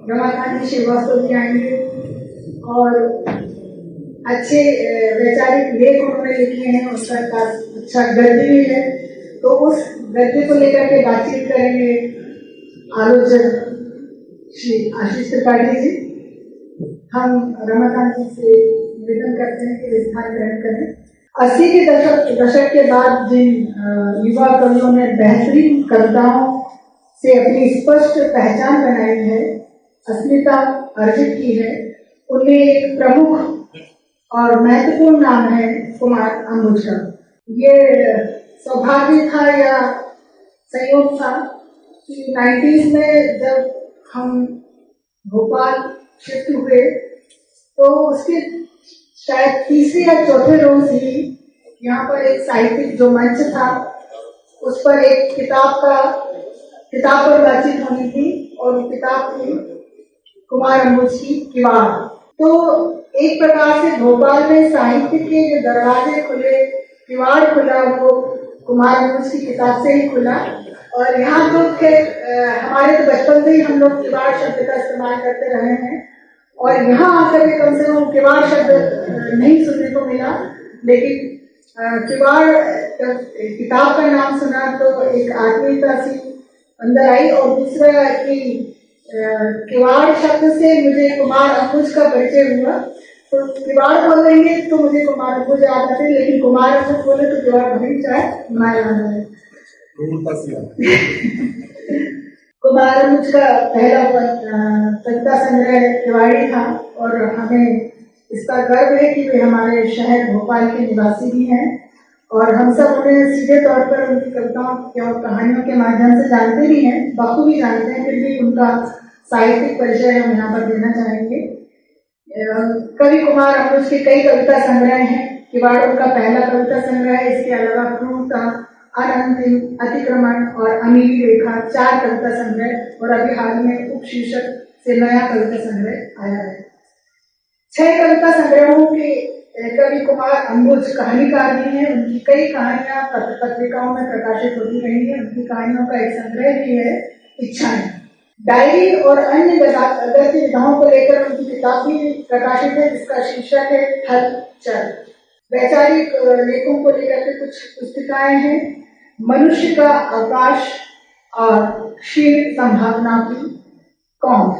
रमाकांत श्रीवास्तव जी आएंगे और अच्छे वैचारिक लेख उन्होंने लिखे हैं, उसका अच्छा गद्य भी है, तो उस गद्य को लेकर के बातचीत करेंगे आलोचक श्री आशीष त्रिपाठी जी। हम रमाकांत जी से निवेदन करते हैं कि स्थान ग्रहण करें। 80 के दशक के बाद जिन युवा कवियों ने बेहतरीन कविताओं से अपनी स्पष्ट पहचान बनाई है, अस्मिता अर्जित की है, उनमें एक प्रमुख और महत्वपूर्ण नाम है कुमार अंबुज का। ये सौभाग्य था या संयोग था कि 90s में जब हम भोपाल शिफ्ट हुए तो उसके शायद तीसरे या चौथे रोज ही यहाँ पर एक साहित्यिक जो मंच था उस पर एक किताब पर बातचीत होनी थी और किताब थी कुमार अंबुज की किवाड़। तो एक प्रकार से भोपाल में साहित्य के जो दरवाजे खुले, किवाड़ खुला, वो कुमार अंबुज की किताब से ही खुला। और यहाँ तो हमारे तो बचपन से ही हम लोग किवाड़ शब्द का इस्तेमाल करते रहे हैं और यहाँ आकर के कम से कम किवाड़ शब्द नहीं सुनने को मिला, लेकिन किवाड़ किताब का नाम सुना तो एक आत्मीयता सी अंदर आई। और दूसरा कि किवाड़ शब्द से मुझे कुमार अंबुज का परिचय हुआ, तो किवाड़ बोल देंगे तो मुझे कुमार अंबुज याद आते, लेकिन कुमार अंबुज बोले तो किवाड़ भरी चाहे मैं याद है। कुमार अंबुज का पहला कविता संग्रह किवाड़ी था और हमें इसका गर्व है कि वे हमारे शहर भोपाल के निवासी भी हैं और हम सब उन्हें सीधे तौर पर उनकी कविताओं और कहानियों के माध्यम से जानते भी हैं, बखूबी जानते हैं, फिर भी उनका साहित्यिक परिचय हम यहाँ पर देना चाहेंगे। कवि कुमार अंबुज के कई कविता संग्रह हैं, किवाड़ उनका पहला कविता संग्रह है। इसके अलावा क्रूरता, अनंतिम, अतिक्रमण और अमीरी रेखा 4 कविता संग्रह और अभी हाल में उपशीर्षक से नया कविता संग्रह आया है। 6 कविता संग्रहों के कवि कुमार अंबुज कहानीकार भी हैं। उनकी कई कहानियां पत्रिकाओं में प्रकाशित होती रही है। उनकी कहानियों का एक संग्रह भी है इच्छाएं। डायरी और अन्य गतिविधियों को लेकर उनकी किताब भी प्रकाशित है जिसका शीर्षक है हलचल। वैचारिक लेखों को लेकर के कुछ पुस्तिकाएं हैं, मनुष्य का आकाश और क्षीण संभावना की कौन।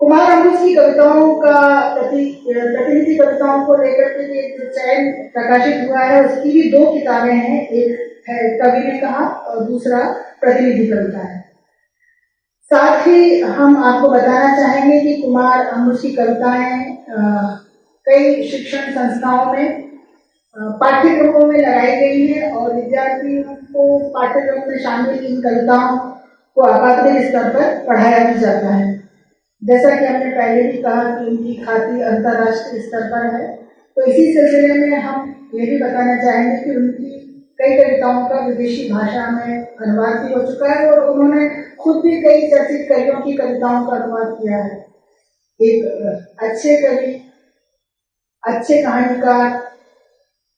कुमार अंबुज की कविताओं का प्रतिनिधि कविताओं को लेकर के जो चयन प्रकाशित हुआ है उसकी भी 2 किताबें हैं, एक है कवि ने कहा और दूसरा प्रतिनिधि कविता है। साथ ही हम आपको बताना चाहेंगे कि कुमार अंबुज की कविताएं कई शिक्षण संस्थाओं में पाठ्यक्रमों में लगाई गई है और विद्यार्थियों को पाठ्यक्रम में शामिल इन कविताओं को अकादमिक स्तर पर पढ़ाया भी जाता है। जैसा कि हमने पहले भी कहा कि उनकी ख्याति अंतर्राष्ट्रीय स्तर पर है, तो इसी सिलसिले में हम ये भी बताना चाहेंगे कि उनकी कई कविताओं का विदेशी भाषा में अनुवाद भी हो चुका है और उन्होंने खुद भी कई चर्चित कवियों की कविताओं का अनुवाद किया है। एक अच्छे कवि, अच्छे कहानीकार,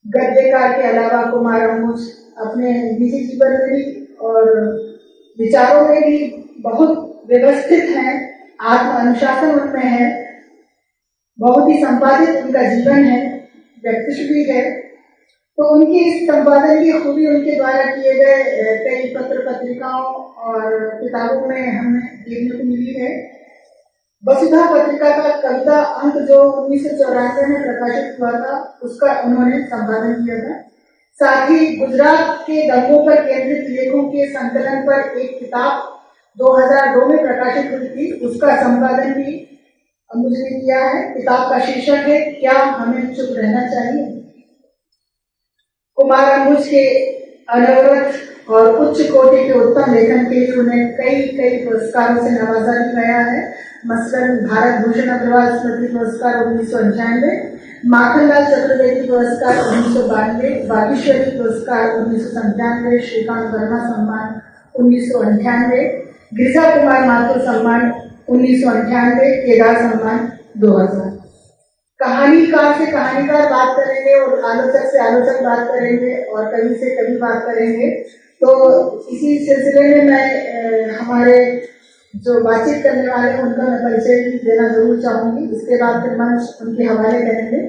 गद्यकार के अलावा कुमार अंबुज अपने निजी जीवन में भी और विचारों में भी बहुत व्यवस्थित हैं, आत्म अनुशासन उनमें है, बहुत ही संपादित उनका जीवन है, व्यक्तित्व भी है। तो उनकी इस संपादन की खूबी उनके द्वारा किए गए कई पत्र पत्रिकाओं और किताबों में हमें देखने को मिली है। वसुधा पत्रिका का कविता अंक जो 1994 में प्रकाशित हुआ था उसका उन्होंने संपादन किया था। साथ ही गुजरात के दंगों पर केंद्रित लेखों के संकलन पर एक किताब 2002 में प्रकाशित हुई थी, उसका संपादन भी अंबुज ने किया है। किताब का शीर्षक है क्या हमें चुप रहना चाहिए। कुमार अंबुज के अनवरत और उच्च कोटि के उत्तम लेखन के लिए उन्हें कई पुरस्कारों से नवाजा भी गया है। मसलन भारत भूषण अग्रवाल स्मृति पुरस्कार 1995, माखनलाल चतुर्वेदी पुरस्कार 1992, वागीश्वरी पुरस्कार 1997, श्रीकांत वर्मा सम्मान 1998, गिरिजा कुमार माथुर सम्मान 1998, केदार सम्मान 2000। कहानीकार से कहानीकार बात करेंगे और आलोचक से आलोचक बात करेंगे और कवि से कवि बात करेंगे। तो इसी सिलसिले में मैं हमारे जो बातचीत करने वाले हैं उनका मैं परिचय देना जरूर चाहूंगी। इसके बाद फिर मंच उनके हवाले करेंगे।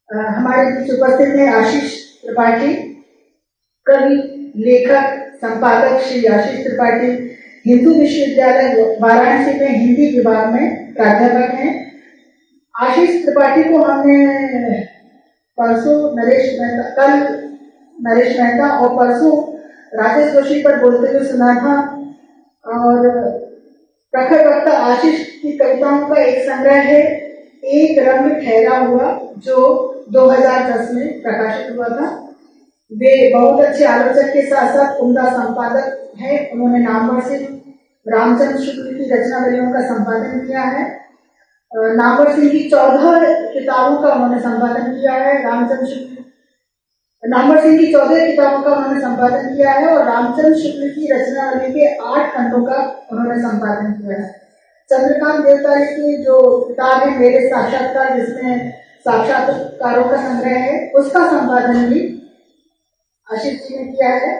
हमारे बीच उपस्थित हैं आशीष त्रिपाठी, कवि, लेखक, संपादक श्री आशीष त्रिपाठी हिंदू विश्वविद्यालय वाराणसी में हिंदी विभाग में प्राध्यापक हैं। आशीष त्रिपाठी को हमने परसों कल नरेश मेहता और परसों राजेश जोशी पर बोलते हुए सुना था। और प्रखर वक्ता आशीष की कविताओं का एक संग्रह है एक रंग ठहरा हुआ, जो 2010 में प्रकाशित हुआ था। वे बहुत अच्छे आलोचक के साथ साथ उम्दा संपादक हैं। उन्होंने नामवर सिंह, रामचंद्र शुक्ल की रचनावलियों का संपादन किया है। नामवर सिंह की 14 किताबों का उन्होंने संपादन किया है। नामवर सिंह की 14 किताबों का उन्होंने संपादन किया है और रामचंद्र शुक्ल की रचनावली के 8 खंडों का उन्होंने संपादन किया है। चंद्रकांत देवतारी की जो किताब है मेरे साक्षात्कार, जिसमें साक्षात्कारों का संग्रह है, उसका संपादन भी आशीष जी ने किया है।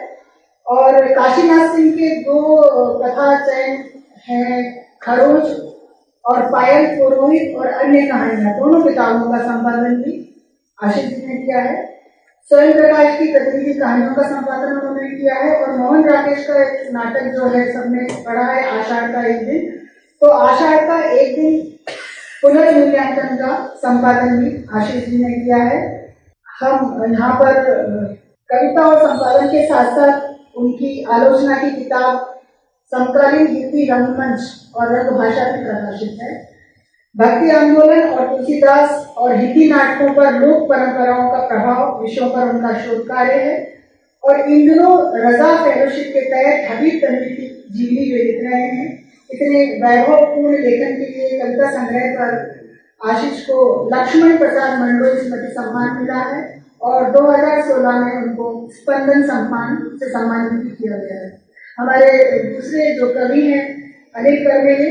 और काशीनाथ सिंह के 2 कथा चयन हैं, खरोच और पायल पुरोहित और अन्य कहानियां, दोनों किताबों का संपादन भी आशीष जी ने किया है। स्वयं प्रकाश की प्रतिनिधि कहानियों का संपादन उन्होंने किया है। और मोहन राकेश का एक नाटक जो है सबने पढ़ा है, आषाढ़ का एक दिन, तो आषाढ़ का एक दिन पुनर्मूल्यांकन का संपादन भी आशीष जी ने किया है। हम यहाँ पर कविता और संपादन के साथ साथ उनकी आलोचना की किताब समकालीन हिंदी रंगमंच और रंग भाषा भी प्रकाशित है। भक्ति आंदोलन और तुलसीदास और हिंदी नाटकों पर लोक परंपराओं का प्रभाव विषयों पर उनका शोध कार्य है। और इन दिनों रजा फेलोशिप के तहत हबीब तनवीर की जीवनी वे लिख रहे हैं। इतने वैभवपूर्ण लेखन के लिए कविता संग्रह पर आशीष को लक्ष्मण प्रसाद मंडोई स्मृति सम्मान मिला है और 2016 में उनको स्पंदन सम्मान से सम्मानित भी किया गया है। हमारे दूसरे जो कवि हैं अनिल करमेले,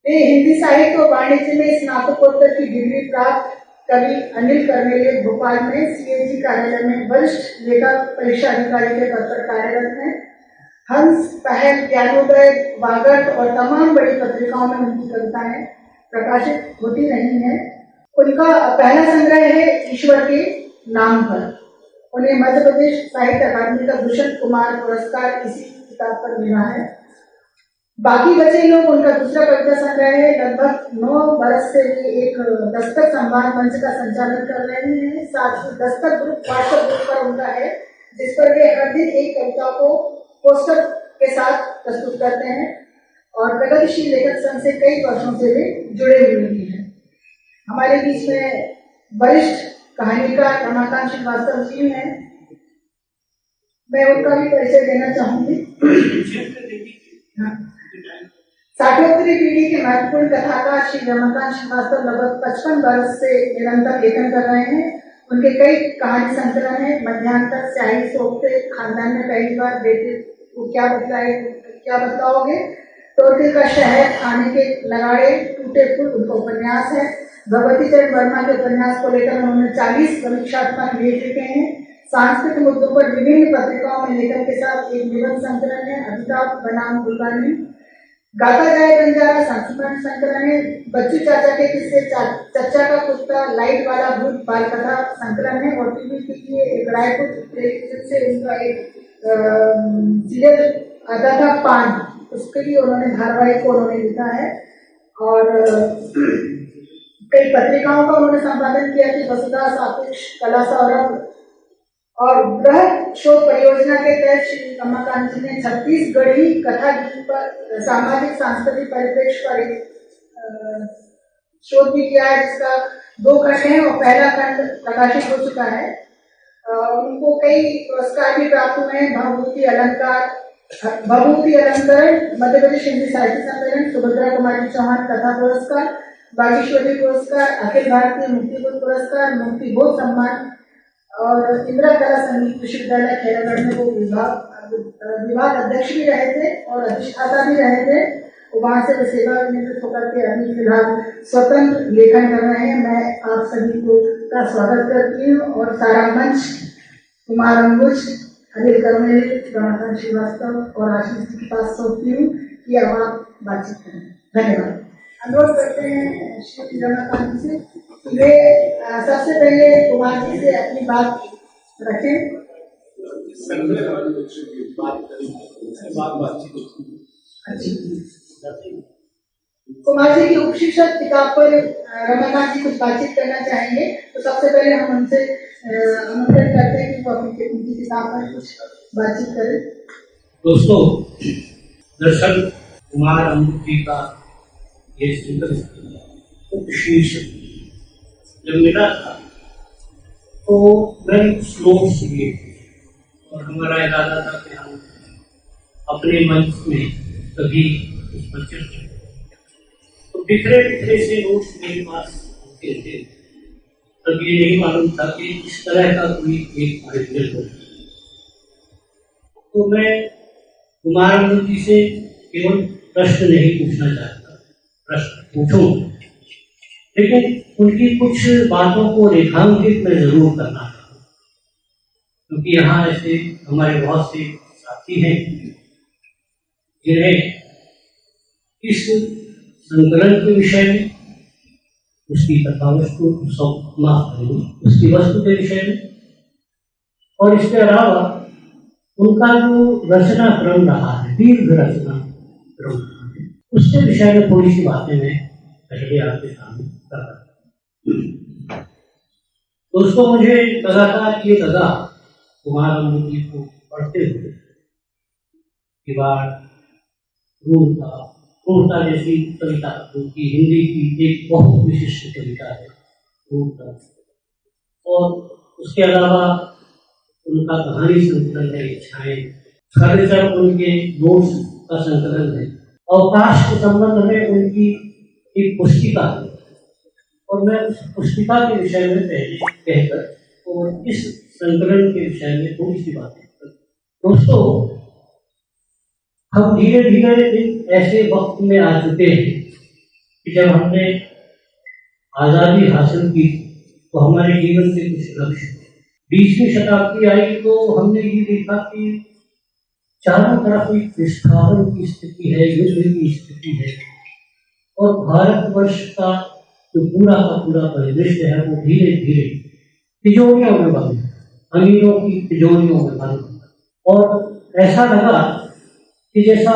वे हिंदी साहित्य और वाणिज्य में स्नातकोत्तर की डिग्री प्राप्त कवि अनिल करमेले भोपाल में सीएजी कार्यालय में वरिष्ठ लेखक परीक्षा अधिकारी के पद पर कार्यरत हैं। हंस, पहल, ज्ञानोदय, वागट और तमाम बड़ी पत्रिकाओं में उनकी कविताएं प्रकाशित होती रही हैं। उनका पहला संग्रह है ईश्वर के नाम पर। उन्हें मध्य प्रदेश साहित्य अकादमी का भूषण कुमार पुरस्कार इसी किताब पर मिला है। बाकी बचे लोग उनका दूसरा कविता संग्रह है। लगभग 9 बरस से वे एक दस्तक संवाद मंच का संचालन कर रहे हैं। साथ ही दस्तक ग्रुप व्हाट्सएप ग्रुप पर उनका है, जिस पर वे हर दिन एक कविता को पोस्टर के साथ प्रस्तुत करते हैं। और प्रगतिशील लेखक संघ से कई वर्षों से वे जुड़े हुए भी हैं। हमारे बीच में वरिष्ठ कहानीकार रमाकांत श्रीवास्तव जी हैं। मैं उनका भी परिचय देना चाहूंगी। 60वीं पीढ़ी के महत्वपूर्ण कथाकार श्री रमाकांत श्रीवास्तव लगभग 55 वर्ष से निरंतर लेखन कर रहे हैं। उनके कई कहानी संकलन है। मध्यांतर, स्याही सोखते, खानदान में पहली बार, बेटे को क्या बतलाओगे, टोटे का शहर, खाने के लगाड़े, टूटे फूल उनका उपन्यास है। भगवती चरण वर्मा के उपन्यास को लेकर उन्होंने 40 समीक्षात्मक लेख लिखे हैं। सांस्कृतिक मुद्दों पर विभिन्न पत्रिकाओं में लेखन के साथ एक निबंध संकलन है, अमिताभ बनाम गुलबानी। गाता जाए बंजारा संस्मरण संकलन है। बच्चू चाचा के किस्से, चच्चा का कुत्ता, लाइट वाला भूत बाल कथा संकलन है। और टीवी के लिए एक रायपुर से उनका एक सीरियल आता था पान, उसके लिए उन्होंने धारावाहिक को उन्होंने लिखा है। और कई पत्रिकाओं का उन्होंने संपादन किया कि वसुधा, सापेक्ष, कला सौरभ और बृहद शोध परियोजना के तहत श्री रमाकांत जी ने छत्तीसगढ़ी कथा पर सामाजिक सांस्कृतिक परिप्रेक्ष्य पर एक शोध भी किया है, जिसका 2 खंड है और पहला खंड प्रकाशित हो चुका है। उनको कई पुरस्कार भी प्राप्त हुए हैं। भभूति अलंकरण, मध्य प्रदेश हिंदी साहित्य सम्मेलन, सुभद्रा कुमारी चौहान कथा पुरस्कार, बागेश्वरी पुरस्कार, अखिल भारतीय मुक्तिबोध पुरस्कार, मुक्तिबोध सम्मान और इंदिरा कला संगीत विश्वविद्यालय खैरागढ़ में वो विभाग अध्यक्ष भी रहे थे और अधिष्ठाता भी रहे थे। वहां से वे सेवा निवृत्त होकर के अभी फिलहाल स्वतंत्र लेखन कर रहे हैं। मैं आप सभी को का स्वागत करती हूँ और सारा मंच कुमार अंबुज, अनिल करमेले, रमाकांत श्रीवास्तव और आशीष जी के पास सौंपती हूँ कि अब आप बातचीत करें। धन्यवाद। अनुरोध करते हैं श्री रमाकांत जी से कि वे सबसे पहले कुमार जी से अपनी बात रखें। कुमार जी की उपशिक्षक किताब पर रमाकांत जी कुछ बातचीत करना चाहेंगे, तो सबसे पहले हम उनसे आमंत्रण करते हैं कि वो अपनी उनकी किताब पर कुछ बातचीत करें। दोस्तों, दरअसल कुमार अमृत जी का ये उपशीर्षक जब मिला था तो मैंने कुछ नोट्स लिए और हमारा इरादा था कि हम अपने मंच में कभी उस पर चर्चा करें। तो बिखरे बिखरे से नोट्स मेरे पास होते थे, तब ये नहीं मालूम था कि इस तरह का कोई एक आयोजन हो। तो मैं कुमार अमृत जी से केवल प्रश्न नहीं पूछना चाहता, प्रश्न पूछूं, लेकिन उनकी कुछ बातों को रेखांकित मैं जरूर करना चाहूँ, क्योंकि यहाँ ऐसे हमारे बहुत से साथी हैं जिन्हें इस संकलन के विषय में, उसकी कथावस्तु उसकी वस्तु के विषय में, और इसके अलावा उनका जो रचना क्रम रहा है, दीर्घ रचना क्रम, उसके विषय में थोड़ी सी बातें मैं पहले आपके सामने कर रहा हूँ। दोस्तों, मुझे लगातार ये लगा कुमार अमृत जी को पढ़ते हुए क्रूरता जैसी कविता, जो कि हिंदी की एक बहुत विशिष्ट कविता है, क्रूरता, और उसके अलावा उनका कहानी संकलन है इच्छाएं, खरचर उनके नोट्स का संकलन है, अवकाश के संबंध में उनकी एक पुस्तिका है, और मैं उस पुस्तिका के विषय में पहले कहकर और इस संकलन के विषय में थोड़ी सी बातें करूं। दोस्तों, हम धीरे धीरे एक ऐसे वक्त में आ चुके हैं कि जब हमने आज़ादी हासिल की तो हमारे जीवन के कुछ लक्ष्य, 20वीं शताब्दी आई तो हमने ये देखा कि चारों तरफ एक विस्थापन की स्थिति है, युद्ध की स्थिति है, और भारतवर्ष का जो पूरा का पूरा परिदृश्य है वो धीरे धीरे तिजोरियों में बंद, अमीरों की तिजोरियों में बंद, और ऐसा लगा कि जैसा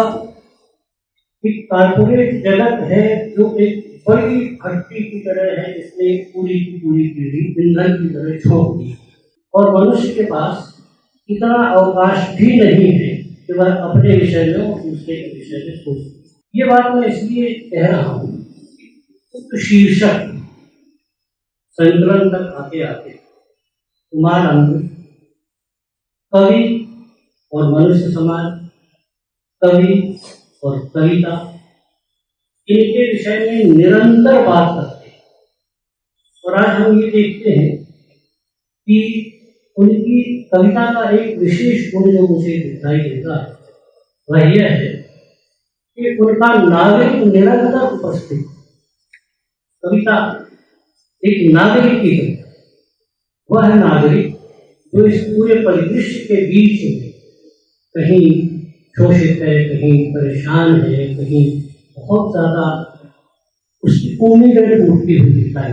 एक कारपोरेट जगत है जो एक बड़ी भट्टी की तरह है, जिसने पूरी की पूरी पीढ़ी ईंधन की तरह छोड़ दी, और मनुष्य के पास इतना अवकाश भी नहीं है कि वह अपने विषय में और दूसरे के विषय में सोचे। ये बात मैं इसलिए कह रहा हूँ, तो शीर्षक संकलन तक आते आते कुमार अमृत कवि और मनुष्य समाज, कवि और कविता, इनके विषय में निरंतर बात करते हैं, और आज हम ये देखते हैं कि उनकी कविता का एक विशेष गुण जो मुझे दिखाई देता है वह यह है कि उनका नागरिक निरंतर उपस्थित। कविता एक नागरिक की कविता, वह नागरिक जो इस पूरे परिदृश्य के बीच में कहीं शोषित है, कहीं परेशान है, कहीं बहुत ज्यादा उसकी उम्मीदें टूटती हुई दिखाई।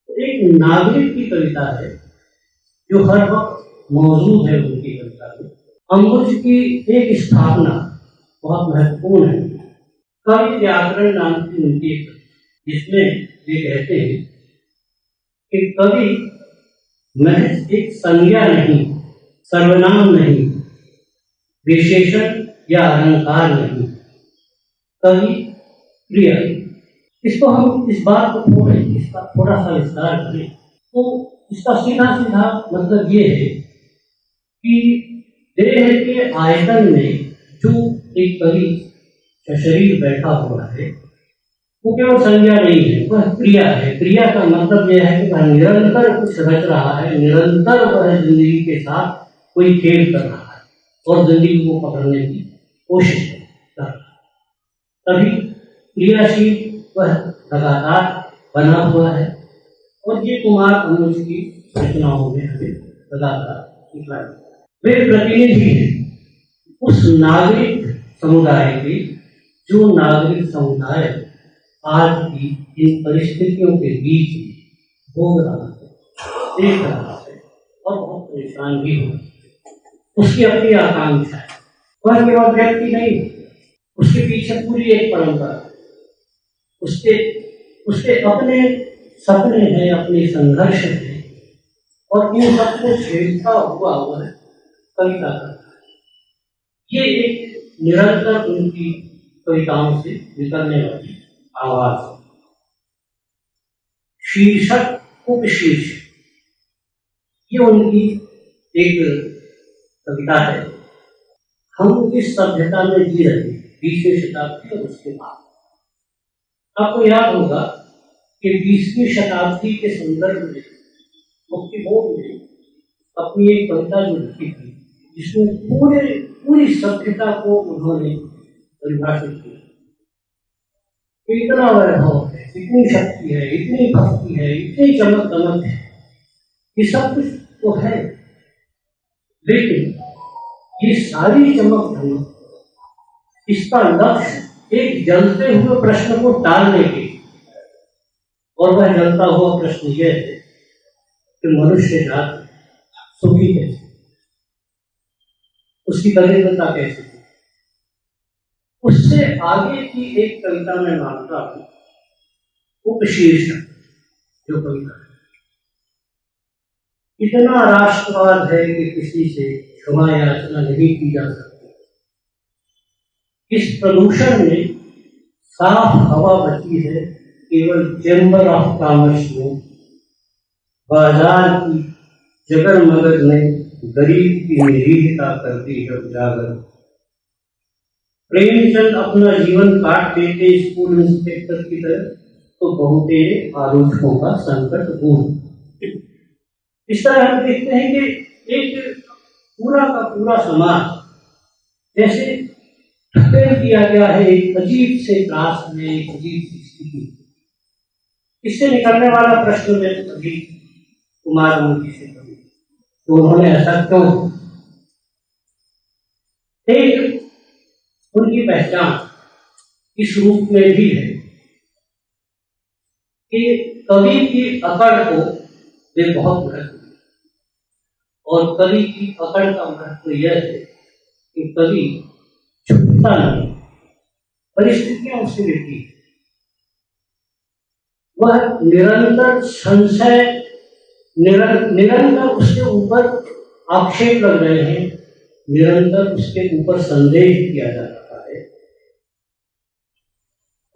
एक नागरिक की कविता है जो हर वक्त मौजूद है उनकी कविता में। अम्बुज की एक स्थापना बहुत महत्वपूर्ण है। कवि व्याकरण नाम की उनकी एक, जिसमें वे कहते हैं कि कवि महज एक संज्ञा नहीं, सर्वनाम नहीं, विशेषण या अलंकार नहीं, कवि क्रिया। इसको हम इस बात को इसका थोड़ा सा विस्तार करें तो इसका सीधा सीधा मतलब ये है कि देह के आयतन में जो एक कवि का शरीर बैठा हुआ है वो केवल संज्ञा नहीं है, वह क्रिया है। क्रिया का मतलब यह है कि वह निरंतर कुछ रच रहा है, निरंतर वह जिंदगी के साथ कोई खेल कर रहा है और जिंदगी को पकड़ने की कोशिश कर रहा है। तभी क्रियाशील वह लगातार बना हुआ है, और ये कुमार अमृत की रचनाओं में हमें लगातार दिखलाया। वे प्रतिनिधि हैं उस नागरिक समुदाय के जो नागरिक समुदाय आज भी इन परिस्थितियों के बीच भोग रहा है, देख रहा है और बहुत परेशान भी हो, उसकी अपनी आकांक्षा है। वह केवल व्यक्ति नहीं, उसके पीछे पूरी एक परंपरा, उसके अपने सपने हैं, अपने संघर्ष हैं, और इन सबको झेलता हुआ वह कविता करता है। ये एक निरंतर उनकी कविताओं से निकलने वाली आवाज है। शीर्षक उपशीर्षक, ये उनकी एक कविता है। हम इस सभ्यता में जी रहे 20वीं शताब्दी और उसके बाद। आपको याद होगा कि 20वीं शताब्दी के संदर्भ में मुक्तिबोध ने अपनी एक कविता जो लिखी थी, जिसमें पूरी सभ्यता को उन्होंने परिभाषित किया। इतना वैभव है, इतनी शक्ति है, इतनी भक्ति है, इतनी चमक दमक है, ये सब कुछ तो है, लेकिन ये सारी चमक दमक, इसका लक्ष्य एक जलते हुए प्रश्न को टालने के, और वह जलता हुआ प्रश्न यह है कि मनुष्य जाति सुखी कैसे, उसकी दरिद्रता कैसे। उससे आगे की एक कविता में मानता हूं, उपशीर्षक जो कविता है, इतना राष्ट्रवाद है कि किसी से क्षमा याचना नहीं की जा सकती। इस प्रदूषण में साफ हवा बची है केवल चैम्बर ऑफ कॉमर्स में, बाजार की जगर मगर में गरीब की निरीहता करती है उजागर। प्रेमचंद अपना जीवन काट देते स्कूल इंस्पेक्टर की तरह, तो बहुतेरे आलोचकों का संकट दूर। इस तरह हम देखते हैं कि एक पूरा का पूरा समाज जैसे ढकेल दिया गया है एक अजीब से त्रास में, एक अजीब सी स्थिति। इससे निकलने वाला प्रश्न में अभी कुमार मोदी से करूँ तो उन्होंने ऐसा क्यों? एक उनकी पहचान इस रूप में भी है कि कवि की अकड़ को वे बहुत महत्व, और कवि की अकड़ का महत्व यह है कि कवि झुकता नहीं, परिस्थितियां उससे मिलती है। वह निरंतर संशय, निरंतर उसके ऊपर आक्षेप लग रहे हैं, निरंतर उसके ऊपर संदेह किया जा रहा है,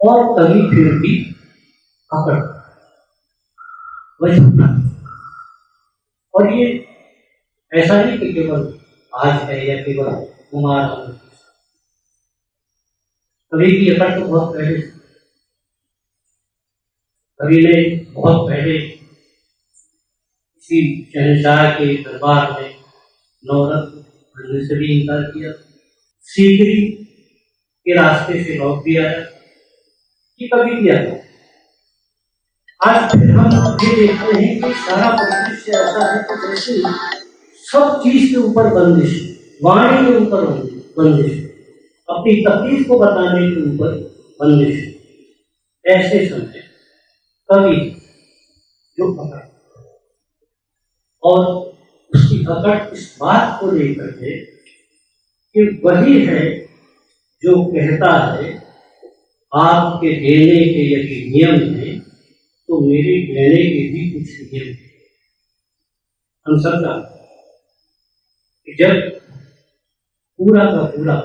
और कभी फिर भी अकड़ वह झुकता नहीं। और ये ऐसा नहीं कि केवल आज है या केवल कुमार, कवि की अकड़ तो बहुत पहले, कवि ने बहुत पहले किसी शहंशाह के दरबार में नवरत्न से भी इनकार किया, सीकरी के रास्ते से लौट भी आया, कि कभी किया था। आज फिर हम ये देखते हैं कि सारा परिदृश्य ऐसा है कि जैसे सब चीज के ऊपर बंदिश, वाणी के ऊपर बंदिश, अपनी तकलीफ को बताने के ऊपर बंदिश। ऐसे समय कवि जो पकड़, और उसकी अकड़ इस बात को लेकर के कि वही है जो कहता है आपके देने के यदि नियम है तो मेरे लेने के भी कुछ नियम है। हम सब जानते हैं कि जब पूरा का पूरा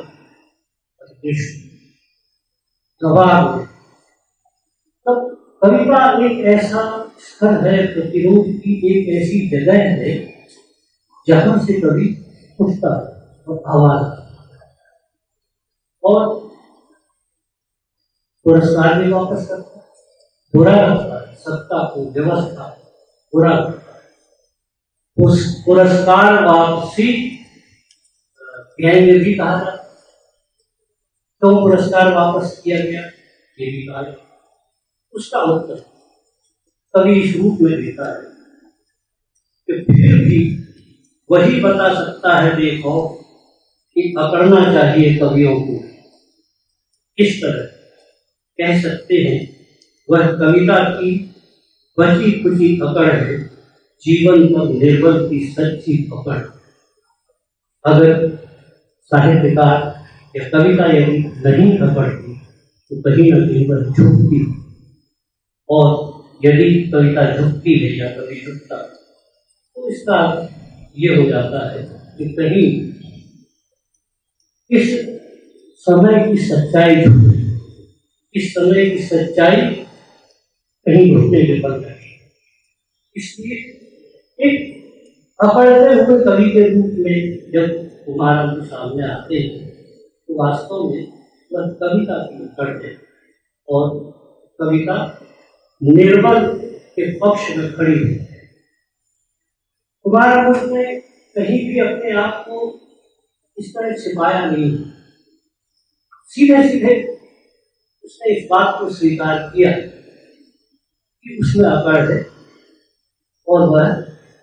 गवाह हो, तब कविता एक ऐसा स्तर है, प्रतिरोध की एक ऐसी जगह है जहां से कवि उठता और आवाज, और पुरस्कार भी वापस करता है, बुरा लगता है, सत्ता को, व्यवस्था बुरा लगता है। उस पुरस्कार वापसी भी कहा जाता, तो पुरस्कार वापस किया गया, ये भी कहा जाता। उसका उत्तर कवि इस रूप में देता है कि फिर भी वही बता सकता है, देखो कि अकड़ना चाहिए कवियों को, इस तरह कह सकते हैं, वह कविता की बची खुची अकड़ है, जीवन पर निर्बल की सच्ची पकड़। अगर साहित्यकार या कविता यदि नहीं पकड़ती तो कहीं न कहीं पर झुकती, और यदि कविता झुकती है या कभी झुकता तो इसका ये हो जाता है कि कहीं इस समय की सच्चाई झुक रही, इस समय की सच्चाई कहीं घुटने के बल रही। इसलिए एक अकड़ते हुए कवि के रूप में जब कुमार के सामने आते हैं तो वास्तव में वह कविता की अकड़ है, और कविता निर्बल के पक्ष में खड़ी हुई है। कुमार ने कहीं भी अपने आप को इस तरह छिपाया नहीं, सीधे सीधे उसने इस बात को स्वीकार किया कि उसमें अकड़ है और वह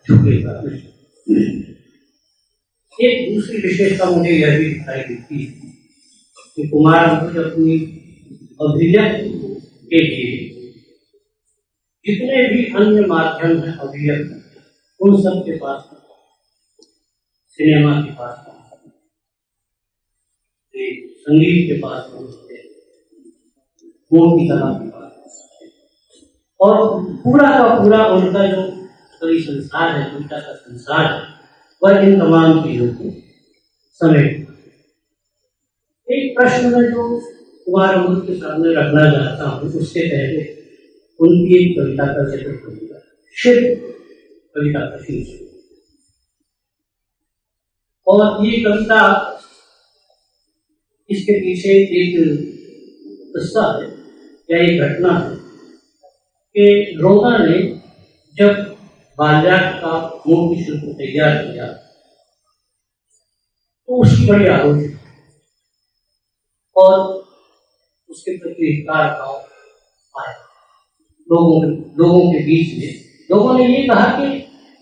झुकेगा। एक दूसरी विशेषता मुझे यह भी दिखाई देती है कि कुमार अपनी अभिव्यक्ति के लिए जितने भी अन्य माध्यम हैं अभिव्यक्ति, उन सब के पास, सिनेमा के पास, संगीत के पास, मूर्ति कला के पास, और पूरा का पूरा उनका जो कवि संसार है, कविता का संसार है, वह इन तमाम चीजों को समेट। एक प्रश्न में जो कुमार अमृत के सामने रखना चाहता हूँ, उससे पहले उनकी एक कविता का जिक्र करूंगा, शिल्प कविता का शीर्षक। और ये कविता, इसके पीछे एक किस्सा है या एक घटना है कि रोदा ने जब बालजाक का मूर्ति शिल्प तैयार किया तो उसकी बड़ी आलोचना और उसके प्रति धिक्कार भाव आया लोगों के बीच में। लोगों ने ये कहा कि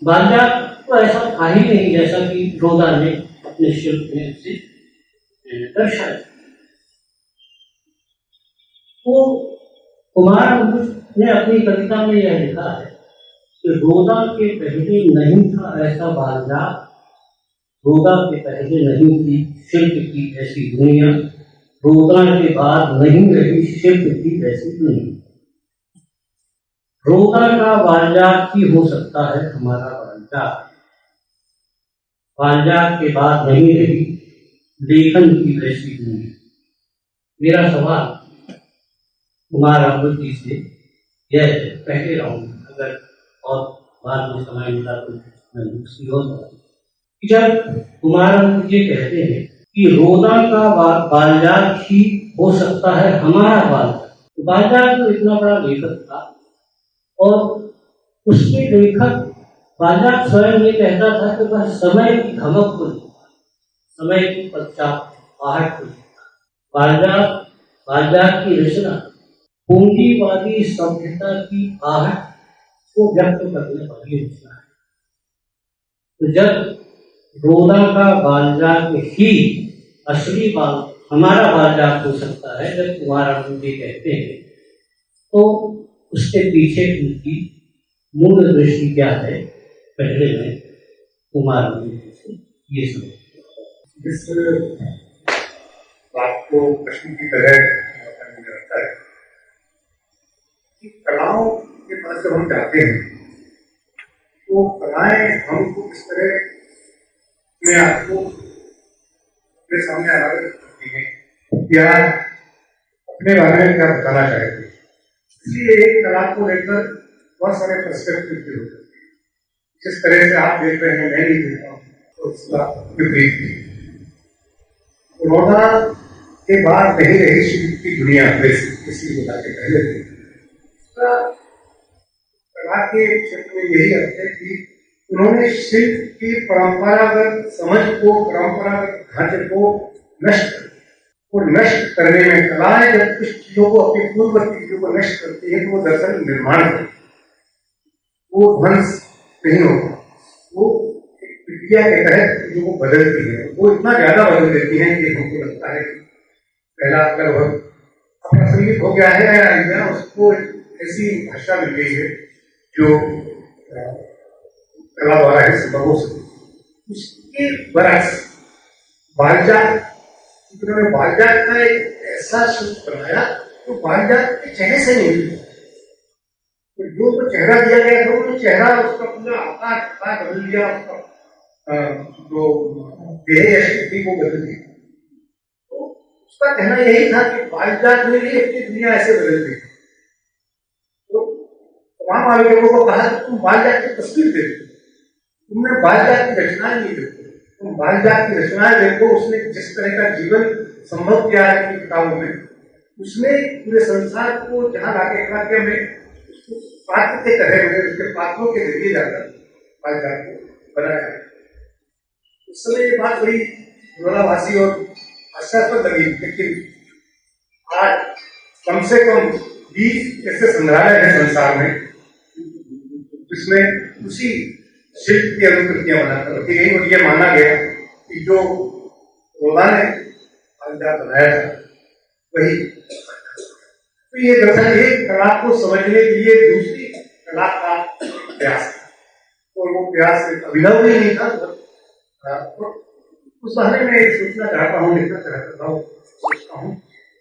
बालजाक तो ऐसा था ही नहीं जैसा कि रोदा ने अपने शिल्प में उसे दर्शाया। तो कुमार ने अपनी कविता में यह लिखा है कि रोदा के पहले नहीं था ऐसा बालजाक, रोदा के पहले नहीं थी शिल्प की ऐसी दुनिया, रोदा के बाद नहीं रही शिल्प की ऐसी दुनिया। रोदा का बालजाक ही हो सकता है हमारा बालजाक, बालजाक के बाद नहीं रही लेखन की वैसी दुनिया। मेरा सवाल कुमार अमृत जी से यह है, पहले राउंड में, अगर और बाद में समय मिला तो मैं दूसरी और जब कुमार अमृत जी कहते हैं कि रोदा का बालजाक ही हो सकता है हमारा बालजाक, तो बालजाक तो इतना बड़ा लेखक था और उसके लेखक बालजाक स्वयं ये कहता था कि वह समय की धमक को लिखता, समय की पश्चात आहट को लिखता। बालजाक की रचना पूंजीवादी सभ्यता की आहट को व्यक्त करने वाली रचना है। तो जब रोदा का बालजाक ही असली हमारा बालजाक हो सकता है, जब कुमार अमृत जी कहते हैं, तो उसके पीछे उनकी मूल दृष्टि क्या है, पहले मैं कुमार अमृत जी से ये समझ। इस बात को प्रश्न की तरह लगता है कि कलाओं के पास जब हम जाते हैं तो कलाएं हमको किस तरह अपने आप को अपने सामने अनावृत करती हैं या अपने बारे में क्या बताना चाहती है। इसलिए एक कला को लेकर बहुत सारे पर्सपेक्टिव भी होते हैं। जिस तरह से आप देख रहे हैं, मैं नहीं देखता हूँ, तो उसका विपरीत। रोदा के बाद नहीं रही शिल्प की दुनिया, किसी रोदा के पहले थी। कला के क्षेत्र में यही अर्थ है कि उन्होंने शिल्प की परंपरागत समझ को, परंपरागत ढांचे को नष्ट करने में, कलाएं जब कुछ चीजों को, अपनी पूर्ववर्ती चीजों को नष्ट करती है तो वो दरअसल निर्माण करती है, वो ध्वंस नहीं होता, वो एक प्रक्रिया के तहत चीजों को बदलती है। वो इतना ज्यादा बदल देती है कि हमको लगता है कि पहला लगभग संगीत हो गया है या उसको ऐसी भाषा मिल गई है जो कला द्वारा ही संभव हो सके। उसके बरस बालजात, उन्होंने बालजात का एक ऐसा सूत्र बनाया तो बालजात के चेहरे से नहीं मिलता, तो जो चेहरा दिया गया था वो चेहरा उसका पूरा आकार बदल दिया, उसका जो देह या शक्ति को बदल दिया। तो उसका कहना यही था कि बालजात ने भी अपनी दुनिया ऐसे बदल दी। तो तमाम आयोजकों को कहा कि तुम बालजात की तस्वीर देखो, तुमने बालजात की रचनाएं नहीं देखो, तुम बालजात की रचनाएं देखो। उसने जिस तरह का जीवन संभव किया है अपनी किताबों में, उसने पूरे संसार को जहां लाके खड़ा किया, में पात्र के तरह हुए, उसके पात्रों के जरिए जाकर बालजात को बनाया। उस समय ये बात बड़ी विरोधाभासी और हास्यास्पद लगी, लेकिन आज कम से कम 20 ऐसे संग्रहालय हैं संसार में जिसमें उसी शिल्प की अनुकृतियां बनाकर रखी गई और ये माना गया कि जो रोला ने बालजात बनाया था वही। तो ये दरअसल एक कला को समझने के लिए दूसरी कला का प्रयास था, और वो प्रयास अभिनव भी नहीं था। तो उस बारे में सोचना चाहता हूँ, लिखना चाहता हूँ, सोचता हूँ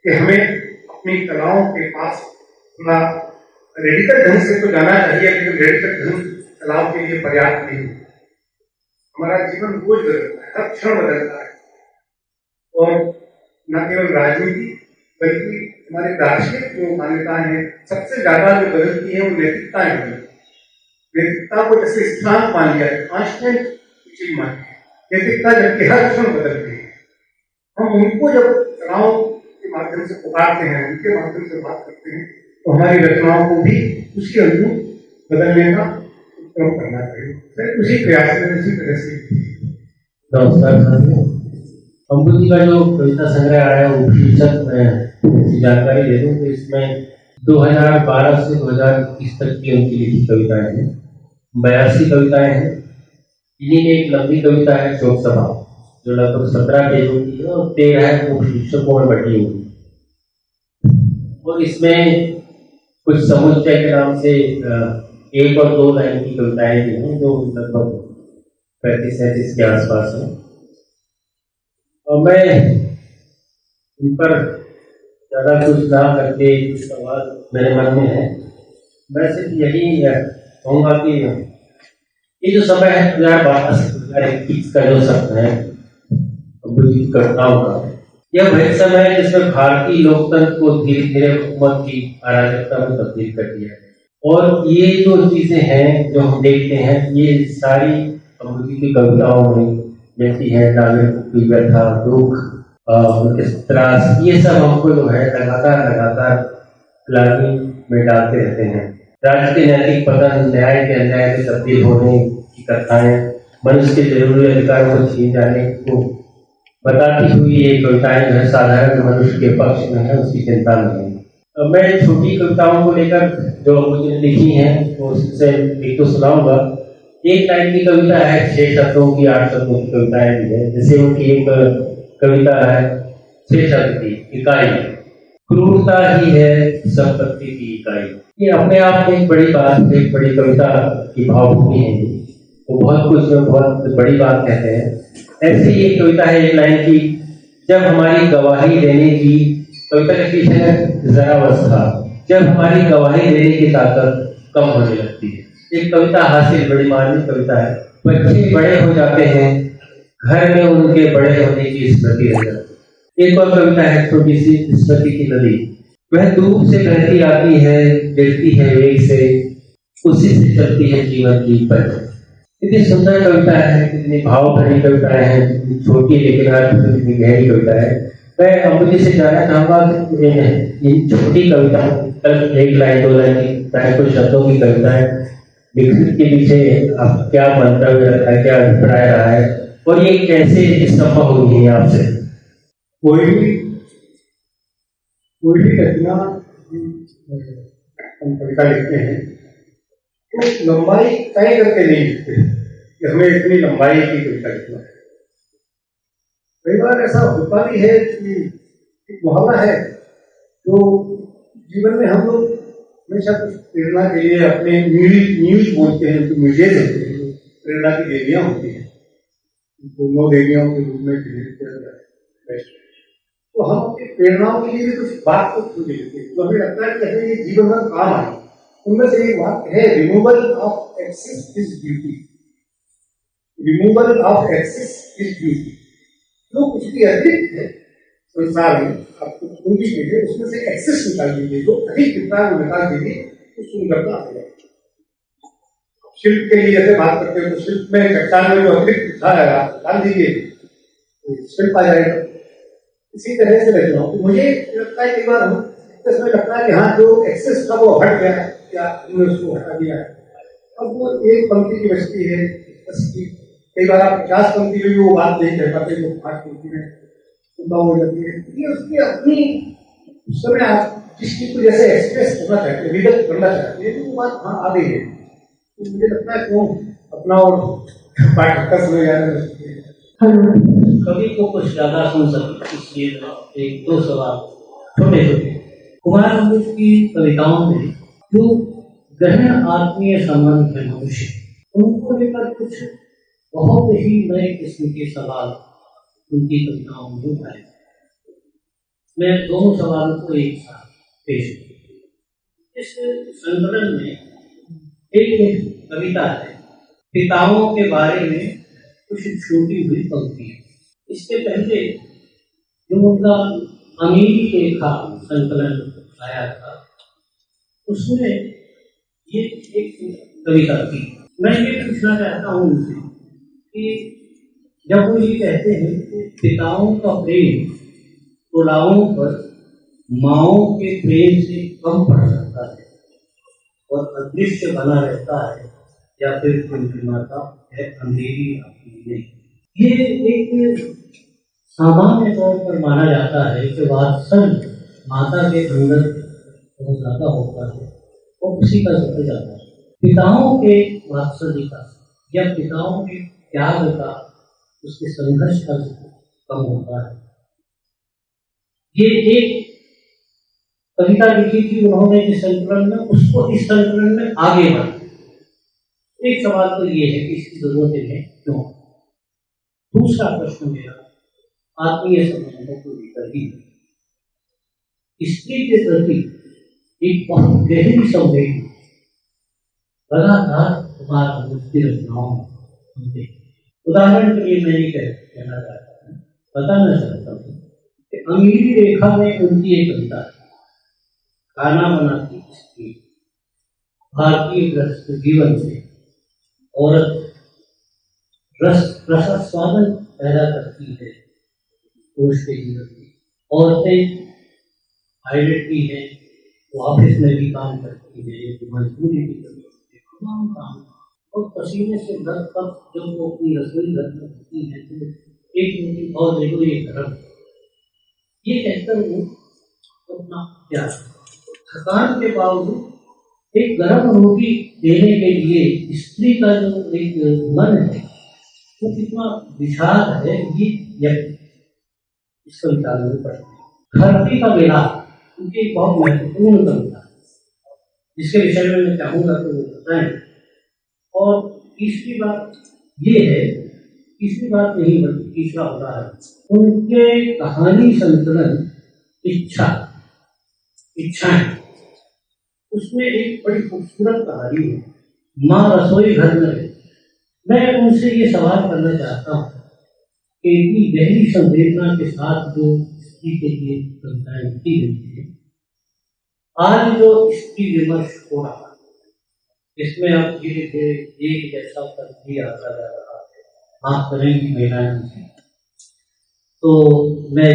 कि हमें अपनी कलाओं के पास थोड़ा रेडिकल ढंग से तो जाना चाहिए, लेकिन रेडिकल ढंग कलाओं के लिए पर्याप्त नहीं। हमारा जीवन रोज बदलता है, हर क्षण बदलता है, और न केवल राजनीति बल्कि हमारे दार्शनिक जो मान्यताएं हैं, सबसे ज्यादा जो बदलती है वो नैतिकताएं बदलती। नैतिकता को जैसे स्थान मान लिया है, कांस्टेंट चीज मान लिया नैतिकता, जबकि हर क्षण बदलती है। हम उनको जब कलाओं के माध्यम से पुकारते हैं, उनके माध्यम से बात करते हैं, तो हमारी रचनाओं को भी उसी अनुरूप बदलने का उपक्रम करना चाहिए। उसी प्रयास में इसी तरह से। नमस्कार। अम्बू जी का जो कविता संग्रह आया है वो शीर्षक में जानकारी दे दूं तो इसमें 2012 से 2021 तक की उनकी लिखी कविताएं हैं, 82 कविताएं हैं। इन्हीं में एक लंबी कविता है शोक सभा, जो लगभग 17 पेजों की है और 13 उपशीर्षकों में बटी हुई, और इसमें कुछ समुच्चय के नाम से 1 और 2 लाइन की कविताएं भी हैं जो लगभग 35-37 के आसपास है। और मैं इन पर ज़्यादा कुछ ना करके कुछ सवाल मेरे मन में है। मैं सिर्फ यही कहूँगा कि ये जो समय है 2012 से 2021 का जो समय है कविताओं का, यह वही समय है जिसमें भारतीय लोकतंत्र को धीरे धीरे हुकूमत की अराजकता में तब्दील कर दिया है। और ये जो चीज़ें हैं जो हम देखते हैं, ये सारी अम्बुजी की कविताओं में जैसी है, नागरिकों की व्यथा, दुख, उनके त्रास, ये सब हमको जो है लगातार ग्लानि में डालते रहते हैं। राज्य के नैतिक पतन, न्याय के अन्याय में तब्दील होने की कथाएं, मनुष्य के जरूरी अधिकारों को छीन जाने को बताती हुई ये कविताएं जो है साधारण मनुष्य के पक्ष में है, उसकी चिंता में है। मैं छोटी कविताओं को लेकर जो मुझे लिखी हैं वो उससे एक तो सुनाऊंगा। एक लाइन की कविता है, 6 शब्दों की 8 शब्दों की कविताएं भी है। जैसे उनकी एक कविता है 6 शब्द की, इकाई, क्रूरता ही है संपत्ति की इकाई। ये अपने आप में एक बड़ी बात, एक बड़ी कविता की भावभूमि है। वो बहुत कुछ बहुत बड़ी बात कहते हैं। ऐसी ही एक कविता है एक लाइन की, जब हमारी गवाही देने की, कविता के पीछे है जरावस्था, जब हमारी गवाही देने की ताकत कम होने लगती है। एक कविता हासिल, बड़ी मार्मिक कविता है। बच्चे बड़े हो जाते हैं, घर में उनके बड़े होने की स्मृति रह जाती है। एक और कविता है छोटी सी, स्मृति की नदी, वह दूर से बहती आती है, गिरती है वेग से, उसी से चलती है जीवन की पथ। इतनी सुंदर कविता है, कितनी भाव भरी कविताएं हैं, छोटी लेकिन कितनी गहरी कविता है। मैं अम्बुजी से जानना चाहूंगा कि इन छोटी कविताओं, 1 लाइन 2 लाइन की कुछ शब्दों की कविताएं लिखने के पीछे आप क्या मंतव्य रखा है, क्या अभिप्राय रहा है, और ये कैसे संभव हुई है आपसे? कोई भी रचना हम कविता लिखते हैं तो लंबाई तय करके नहीं लिखते कि हमें इतनी लंबाई की कविता लिखना है। कई बार ऐसा होता भी है कि एक मुहावरा है तो जीवन में हम लोग हमेशा कुछ प्रेरणा के लिए अपने न्यूज बोलते हैं, तो म्यूजियम होते हैं, प्रेरणा की देवियाँ होती हैं, तो 9 देवियों के रूप में चिन्हित किया जाता है। तो हम अपनी प्रेरणाओं के लिए भी कुछ बात को खोज लेते हैं, तो हमें लगता है कि हमें ये जीवन भर काम आए। उनमें से एक बात है, removal of excess is duty. Removal of excess is duty. जो कुछ भी अतिरिक्त है संसार में, आपको पूंजी के लिए उसमें से एक्सेस निकाल दीजिए, जो अधिक कितना है वो निकाल दीजिए, तो सुंदरता आ जाएगी। शिल्प के लिए जैसे बात करते हैं, तो शिल्प में चट्टान में जो अतिरिक्त दिखा है आप डाल दीजिए, तो शिल्प आ जाएगा। इसी तरह से रचनाओं को मुझे लगता है, कई बार हम इसमें लगता है कि हाँ, जो एक्सेस था वो हट गया है, क्या हमने उसको हटा दिया है, अब वो एक पंक्ति की बचती है। कई बार आप 50 पंक्ति में भी वो बात नहीं कह पाते, जो 5 पंक्ति में सुबह हो जाती है। ये उसकी अपनी उस समय आप जिस चीज को जैसे एक्सप्रेस करना चाहते हैं, विगत करना चाहते हैं, तो वो बात हाँ आ गई है। तो मुझे लगता है क्यों अपना और पाठ्यक्रम समय जाने कवि को कुछ ज्यादा सुन सके, इसलिए एक 2 सवाल छोटे छोटे। कुमार अमृत की कविताओं में जो गहन आत्मीय संबंध है मनुष्य, उनको लेकर कुछ बहुत ही नए किस्म के सवाल उनकी कविताओं में उठाए। मैं दोनों सवालों को एक साथ पेश करूं। इस संकलन में एक कविता है, पिताओं के बारे में कुछ छूटी हुई पंक्ति है। इसके पहले जो उनका अमीरी रेखा संकलन आया था, उसमें ये एक कविता थी। मैं ये पूछना चाहता हूँ उनसे कि जब वो ये कहते हैं कि पिताओं का प्रेम तुलाओं पर माओं के प्रेम से कम पड़ जाता है और अदृश्य बना रहता है, या फिर माता है अंधेरी आपकी नहीं। ये एक सामान्य तौर पर माना जाता है कि वात्सल्य माता के अंदर बहुत ज्यादा होता है और उसी का जिक्र जाता है। पिताओं के वात्सल्य का या पिताओं के त्याग का, उसके संघर्ष का कम होता है। ये एक कविता लिखी थी उन्होंने इस संकलन में, उसको इस संकलन में आगे बढ़ा। एक सवाल तो ये है कि इसकी जरूरत है क्यों। दूसरा प्रश्न मेरा आत्मीय संबंधों को लेकर ही, स्त्री के प्रति एक बहुत गहरी संवेदना लगातार कुमार अमृत की रचनाओं में। उदाहरण के लिए मैं ये कहना चाहता हूँ, बताना चाहता हूँ कि अमीरी रेखा में उनकी एक कविता है, खाना बनाती स्त्री। भारतीय गृहस्थ जीवन से औरत रसास्वादन पैदा करती है पुरुष के जीवन में। औरतें पायलट भी हैं, वो ऑफिस में भी काम करती है, तो मजदूरी भी करती है, तमाम काम और पसीने से लग तक जब वो अपनी रसोई घर में होती है तो एक रोटी और देखो ये गर्म, ये कहकर वो अपना प्यार थकान के बावजूद एक गर्म रोटी देने के लिए स्त्री का जो एक मन है वो कितना विशाल है, ये इस कविता में पढ़ते हैं। धरती का विलाप क्योंकि बहुत महत्वपूर्ण कविता है, जिसके विषय में मैं चाहूंगा कि वो बताएं। और तीसरी बात ये है, तीसरी बात नहीं बल्कि तीसरा उदाहरण उनके कहानी संकलन इच्छाएं, उसमें एक बड़ी खूबसूरत कहानी है, माँ रसोई घर में। मैं उनसे ये सवाल करना चाहता हूँ कि इतनी गहरी संवेदना के साथ जो स्त्री के लिए कविताएं लिखी गई है, आज जो स्त्री विमर्श हो रहा है, इसमें आप धीरे धीरे एक जैसा भी आता जा रहा है, माफ करेंगी महिलाएं। तो मैं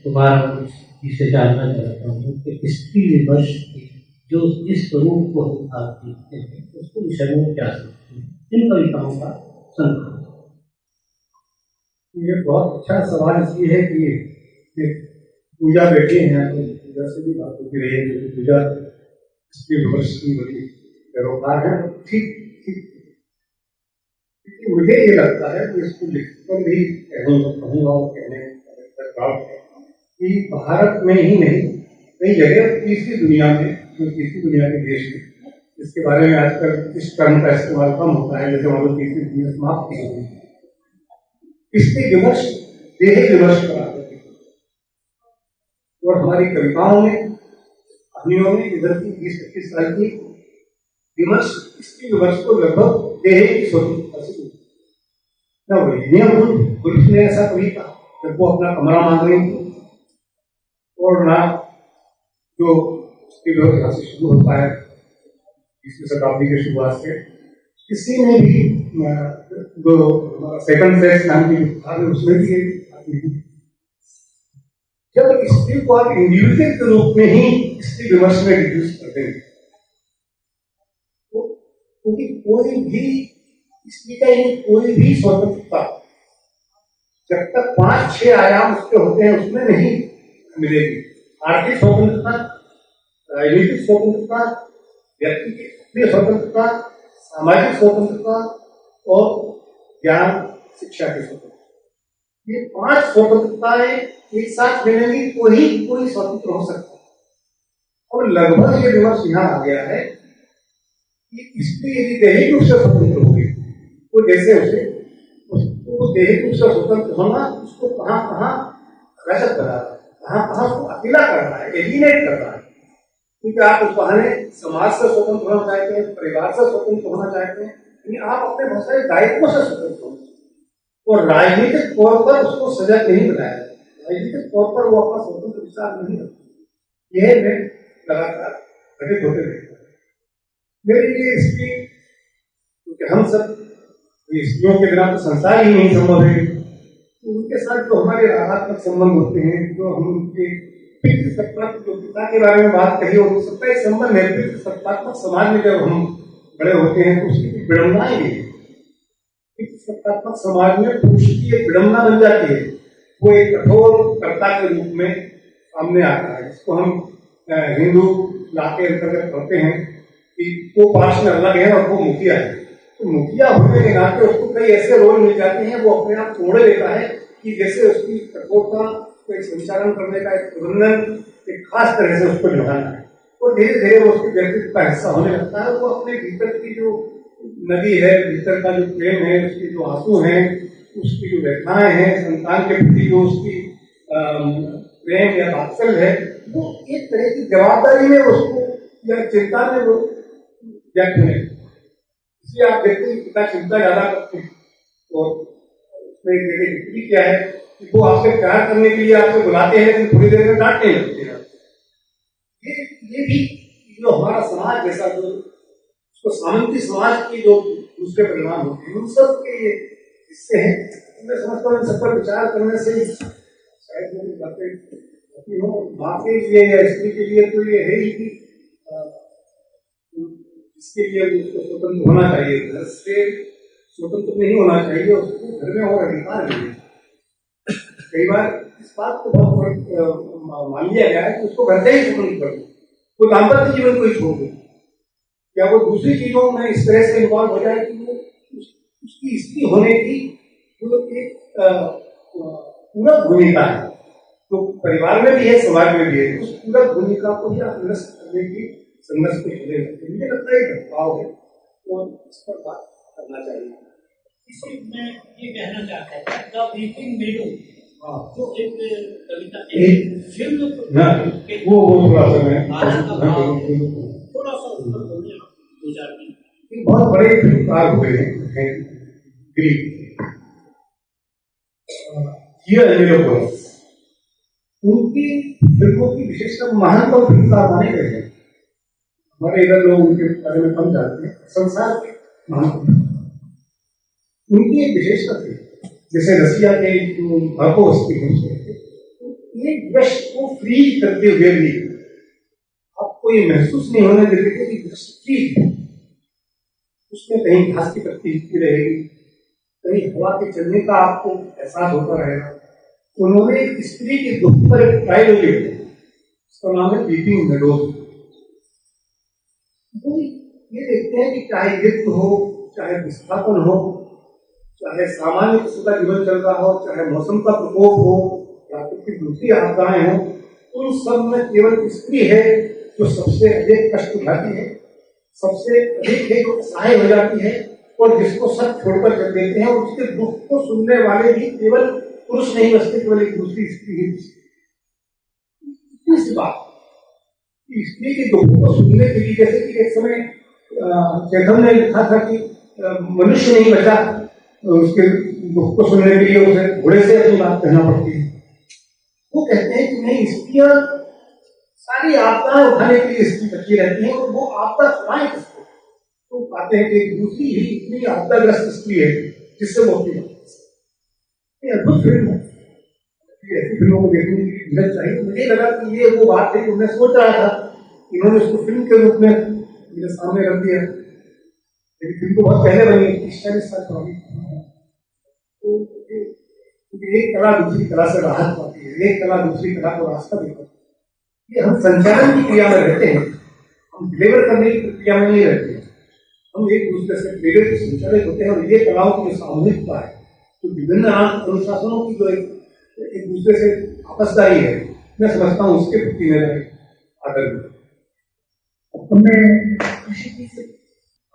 तुम्हारा इसे जानना चाहता हूँ कि स्त्री विमर्श जो इस स्वरूप को हम आप देखते हैं, उसके विषय में क्या सोचते हैं, इन कविताओं का संकलन। ये बहुत अच्छा सवाल इसलिए है कि पूजा बैठे हैं, तो पूजा से भी बात होती रही है, क्योंकि पूजा स्त्री विमर्श की बड़ी पैरोकार है। ठीक ठीक, मुझे ये लगता है कि इसको लिखकर भी कहूँगा और कहने कि भारत में ही नहीं, कई जगह तीसरी दुनिया में, जो तीसरी दुनिया के देश में, इसके बारे में आजकल इस टर्म का इस्तेमाल कम होता है, जैसे मान लो तीसरी दुनिया समाप्त हो गई। इसके विमर्श देह विमर्श कराते थे और हमारी कविताओं में, कहानियों में इधर की 20-25 साल की विमर्श, इसकी विमर्श को लगभग देह की स्वतंत्रता से पुरुष ने ऐसा कभी कहा जब वो अपना कमरा मांग रही थी, और ना जो उसकी व्यवस्था से शुरू होता है 20वीं शताब्दी के शुरुआत से, किसी ने भी जो सेकंड सेक्स नाम की किताब है उसमें भी जब स्त्री को आप इंडिविजुअल के रूप में ही स्त्री विमर्श में रिड्यूस कर देंगे, क्योंकि कोई भी स्त्री का कोई भी स्वतंत्रता जब तक 5-6 आयाम उसके होते हैं उसमें नहीं मिलेगी। आर्थिक स्वतंत्रता, राजनीतिक स्वतंत्रता, व्यक्ति की स्वतंत्रता, सामाजिक स्वतंत्रता और ज्ञान शिक्षा की स्वतंत्रता, ये 5 स्वतंत्रताएं एक साथ मिलेंगी तो ही कोई स्वतंत्र हो सकता है। और लगभग ये विमर्श यहाँ आ गया है कि स्त्री यदि दैहिक रूप से स्वतंत्र होगी तो जैसे उसको दैहिक रूप से स्वतंत्र होना, उसको कहाँ कहाँ गजब करा रहा है, कहाँ कहाँ उसको अकेला कर रहा है, एलिनेट कर रहा है। क्योंकि आप उस बहाने समाज से स्वतंत्र होना चाहते हैं, परिवार से स्वतंत्र होना चाहते हैं, यानी आप अपने बहुत सारे दायित्वों से स्वतंत्र होना, और राजनीतिक तौर पर उसको सजग नहीं बनाया जाए, राजनीतिक तौर पर वो अपना स्वतंत्र विचार नहीं रखते। यह मैं लगातार घटित होते देखता हूँ। मेरे लिए स्त्री, क्योंकि हम सब स्त्रियों के बिना तो संसार ही नहीं संभव है, तो उनके साथ जो हमारे रागात्मक संबंध होते हैं, जो हम उनके पितृसत्तात्मक, जो पिता के बारे में बात कही, और सबका एक संबंध है। पितृसत्तात्मक समाज में जब हम बड़े होते हैं तो उसकी विडंबनाएं भी है। पितृसत्तात्मक समाज में पुरुष की एक विडंबना बन जाती है, वो एक कठोर कर्ता के रूप में सामने आता है, जिसको हम हिंदू ला के अंतर्गत कहते हैं कि वो पास में अलग है और वो मुखिया है। तो मुखिया होने के नाते उसको कई ऐसे रोल मिल जाते हैं, वो अपने आप छोड़ लेता है कि जैसे उसकी कठोरता को एक संचालन करने का एक प्रबंधन एक खास तरह से उसको निभाना है, और धीरे धीरे वो उसके व्यक्तित्व का हिस्सा होने लगता है। वो अपने भीतर की जो नदी है, भीतर का जो प्रेम है, उसके जो आंसू हैं, उसकी जो व्यथाएं हैं, संतान के प्रति जो उसकी प्रेम या वात्सल्य है, वो एक तरह की जवाबदारी में उसको या चिंता में वो व्यक्त होने, इसलिए आप देखते हैं पिता चिंता ज्यादा करते हैं। और उसमें एक क्या है कि वो आपसे प्यार करने के लिए आपसे बुलाते हैं, लेकिन थोड़ी देर में डांटने लगते हैं। ये भी जो हमारा समाज जैसा जो उसको सामंती समाज की जो दूसरे परिणाम होते हैं, उन सब के ये हिस्से हैं। मैं समझता हूँ इन सब पर विचार करने से शायद वो बातें होती हो। माँ के लिए या स्त्री के लिए तो ये है ही कि इसके लिए उसको स्वतंत्र होना चाहिए, घर से स्वतंत्र नहीं होना चाहिए, उसको घर में और अधिकार नहीं है। कई बार इस बात को बहुत मान लिया गया है कि उसको घर से ही स्वतंत्र कर दो, तो दाम्पत्य जीवन को ही छोड़ दो, क्या वो दूसरी चीजों में इस तरह से इन्वॉल्व हो जाए कि वो उसकी स्त्री होने की जो एक पूरक भूमिका है, तो परिवार में भी है, समाज में भी है, उस पूरक भूमिका को ही आप निरस्त करने की संघर्ष को चले लगते हैं। मुझे लगता है भेदभाव है, तो इस पर बात करना चाहिए। इसी में ये कहना चाहता था द वीपिंग विडो, जो एक कविता फिल्म वो थोड़ा सा मैं थोड़ा सा उस पर बोलने दो चार मिनट। बहुत बड़े फिल्मकार हुए हैं ग्रीक, उनकी फिल्मों की विशेषता महानतम फिल्मकार माने गए हैं। हमारे इधर लोग उनके बारे में कम जानते हैं, संसार के महान। उनकी एक विशेषता थी, जैसे रसिया के की एक ब्रश को फ्री करते हुए भी आपको ये महसूस नहीं होने देते कि ब्रश फ्री है, उसमें कहीं घास की पत्ती रहेगी, कहीं हवा के चलने का आपको एहसास होता रहेगा। उन्होंने स्त्री के दुख पर एक ट्रायल लिखा, उसका नाम है वीपिंग विडोज। ये देखते हैं कि चाहे युद्ध हो, चाहे विस्थापन हो, चाहे सामान्य किसी का जीवन चल रहा हो, चाहे मौसम का प्रकोप हो, प्राकृतिक दूसरी आपदाएं हो, उन सब में केवल स्त्री है जो सबसे अधिक कष्ट उठाती है, सबसे अधिक एक असहाय हो जाती है, और जिसको सब छोड़कर कर देते हैं, और उसके दुख को सुनने वाले भी केवल पुरुष नहीं बचते, केवल एक दूसरी स्त्री ही बचती। बात स्त्री के दुख को सुनने के लिए, जैसे कि एक समय चेतन ने लिखा था कि मनुष्य नहीं बचा, उसके दुख को सुनने के लिए उसे घोड़े से अपनी बात कहना पड़ती है। वो कहते हैं कि नहीं, स्त्रियां सारी आपदाएं उठाने के लिए स्त्री बची रहती हैं, और वो आपदा सुनाए किसको, तो पाते हैं कि एक दूसरी ही इतनी आपदाग्रस्त स्त्री है जिससे वो अपनी अद्भुत फिल्म है। ऐसी फिल्मों को देखने की जरूरत चाहिए। मुझे लगा कि ये वो बात है कि मैं सोच रहा था, इन्होंने उसको फिल्म के रूप में मेरे सामने रख दिया, लेकिन फिल्म तो बहुत पहले बनी, 30-40 साल पुरानी। तो एक कला दूसरी कला से राहत पाती है, एक कला दूसरी कला को रास्ता देती है। ये हम संचालन की क्रिया में रहते हैं, हम डिलीवर करने की प्रक्रिया में नहीं रहते हैं। हम एक दूसरे से प्रेरित संचालित होते हैं, और ये कलाओं की जो सामूहिकता है, तो विभिन्न अनुशासनों की जो एक दूसरे से आपसदारी है, मैं समझता हूँ उसके प्रति मेरा आदर है।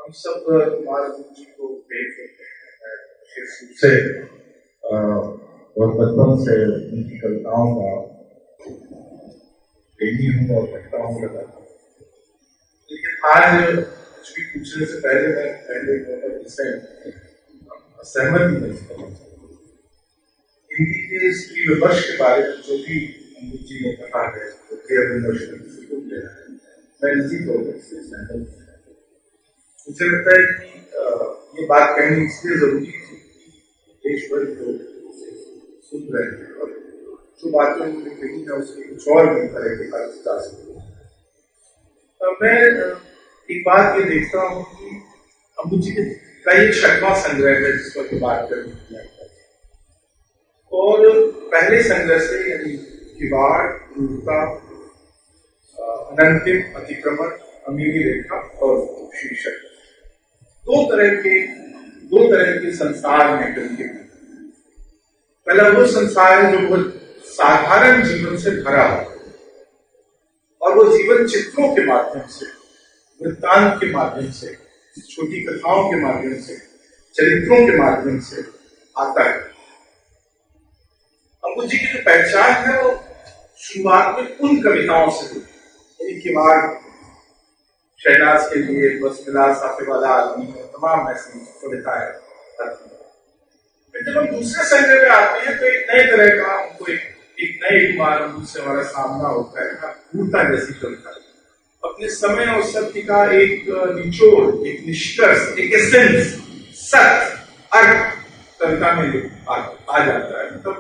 हम सब महाराज जी को देख सकते हैं, विशेष रूप से और बचपन से उनकी कविताओं का प्रेमी हूँ और पढ़ता हूँ लगातार। लेकिन आज कुछ भी पूछने से पहले मैं इससे सहमति नहीं करना चाहता। हिंदी के स्त्री विमर्श के बारे में जो भी अमृत जी ने कहा है, मैं निजी तौर पर इससे सहमत हूँ। मुझे लगता है कि ये बात कहनी इसलिए जरूरी थी कि देश भर के लोग सुन रहे हैं, और जो बातें उन्होंने कही है उसकी कुछ और भी तरह के जा सकते। मैं एक बात ये देखता हूँ कि अमृत जी का एक 6वां संग्रह है जिस पर बात करनी है, और पहले संग्रह से यानी किवाड़, क्रूरता, अनंतिम, अतिक्रमण, अमीरी रेखा और शीर्षक, दो तरह के संसार में करके। पहला वो संसार है जो बहुत साधारण जीवन से भरा हो, और वो जीवन चित्रों के माध्यम से, वृत्तांत के माध्यम से, छोटी कथाओं के माध्यम से, चरित्रों के माध्यम से आता है। अमृत जी की जो पहचान है वो शुरुआत में उन कविताओं से हुई, यानी किवाड़ शहनाज के लिए, बस मिला साफे वाला आदमी, तमाम ऐसी कविताएं। जब हम दूसरे संग्रह में आते हैं तो एक नए तरह का हमको एक नए कुमार से हमारा सामना होता है, क्रूरता जैसी कविता। अपने समय और सत्य का एक निचोड़, एक निष्कर्ष, एक एसेंस, सत्य, अर्थ कविता में आ जाता है। मतलब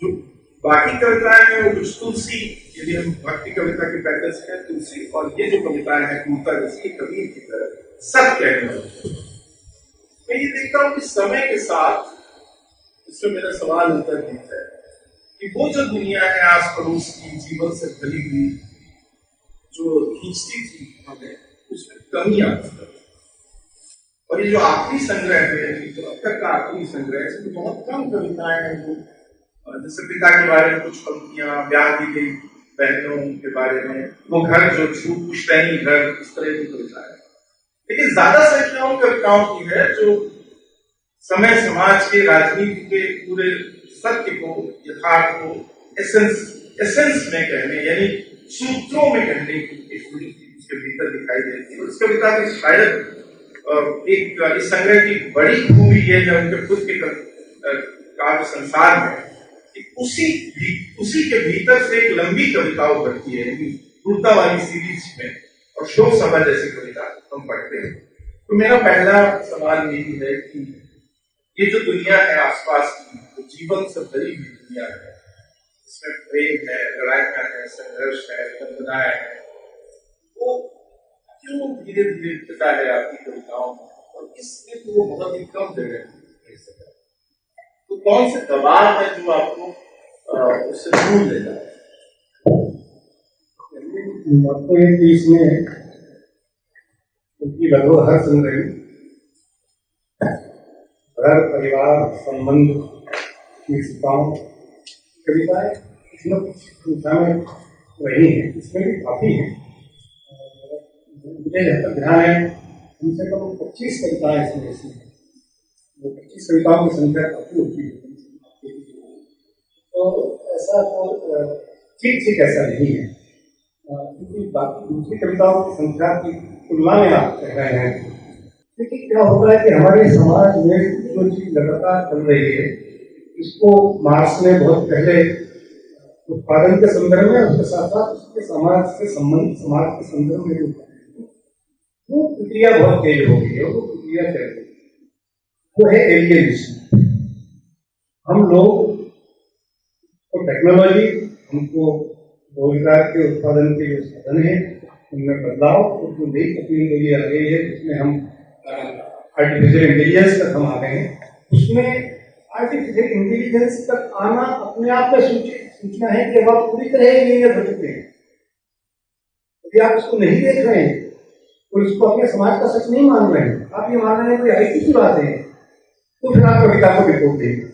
जो बाकी कविताएं हैं वो कुछ तुलसी, यदि हम भक्ति कविता के पैटर्न से तुलसी, और ये जो कविताएं हैं क्रूरता जैसी, कबीर की तरह सत्य कहने वाली। मैं ये देखता हूँ कि समय के साथ इसमें मेरा सवाल उत्तर दिखता है कि वो जो दुनिया है आस पड़ोस की जीवन से भरी हुई, जो खींचती थी हमें, उसमें कमी आती है। और ये जो आखिरी संग्रह है, तो अब तक का आखिरी संग्रह है, इसमें बहुत कम कविताएं हैं जो जैसे पिता के बारे में कुछ पंक्तियां, ब्याह की गई बहनों के बारे में, वो घर जो छूट पुश्तैनी घर, इस तरह की कविताएं। लेकिन ज्यादा संख्या उन कविताओं की है जो समय समाज के, राजनीति के पूरे सत्य को, यथार्थ को एसेंस में कहने, यानी सूत्रों में कहने की उसके भीतर दिखाई देती है। इस कविता की शायद एक इस संग्रह की बड़ी खूबी ये है उनके खुद के काव्य संसार में कि उसी के भीतर से एक लंबी कविता उभरती है, क्रूरता वाली सीरीज में, और शोक सभा जैसी कविता हम पढ़ते हैं। तो मेरा पहला सवाल यही है कि ये जो दुनिया है आसपास की, तो जीवन से भरी हुई दुनिया है, इसमें प्रेम है, लड़ाइयां है, संघर्ष है, वंदनाएं है, वो क्यों धीरे धीरे पिता है आपकी कविताओं में, और इसमें तो वो बहुत ही कम जगह है। तो कौन से दबाव है जो आपको उससे दूर ले जाए? आपको एक चीज में उनकी लगभग हर संग्रह, घर, परिवार, संबंध की कविताएं संख्या में वही है, इसमें भी काफ़ी है। मुझे जहाँ तक ध्यान है कम से कम 25 कविताएं इसमें ऐसी हैं, वो 25 कविताओं की संख्या काफ़ी होती है। तो ऐसा तो ठीक ठीक ऐसा नहीं है, क्योंकि बाकी दूसरी कविताओं की संख्या की तुलना में आप कह रहे हैं। लेकिन क्या होता है कि हमारे समाज में जो चीज़ लगातार चल रही है, इसको मार्क्स ने बहुत पहले उत्पादन के संदर्भ में, उसके साथ साथ उसके समाज के संदर्भ में वो प्रक्रिया बहुत तेज हो गई है, वो प्रक्रिया चल रही है, वो है एलियनेशन। हम लोग तो टेक्नोलॉजी हमको रोजगार के उत्पादन के जो साधन है उनमें बदलाव और जो नई टेक्नोलॉजी आ गई है जिसमें हम आर्टिफिशियल इंटेलिजेंस तक हम आ गए हैं, उसमें आर्टिफिशियल इंटेलिजेंस तक आना अपने आप में सूचना है कि अब आप पूरी तरह इंजीनियर हो चुके हैं। यदि आप उसको नहीं देख रहे हैं और उसको अपने समाज का सच नहीं मान रहे हैं, आप ये मान रहे हैं कोई आईटी की बात है, तो फिर आप कविता को रिपोर्ट देंगे,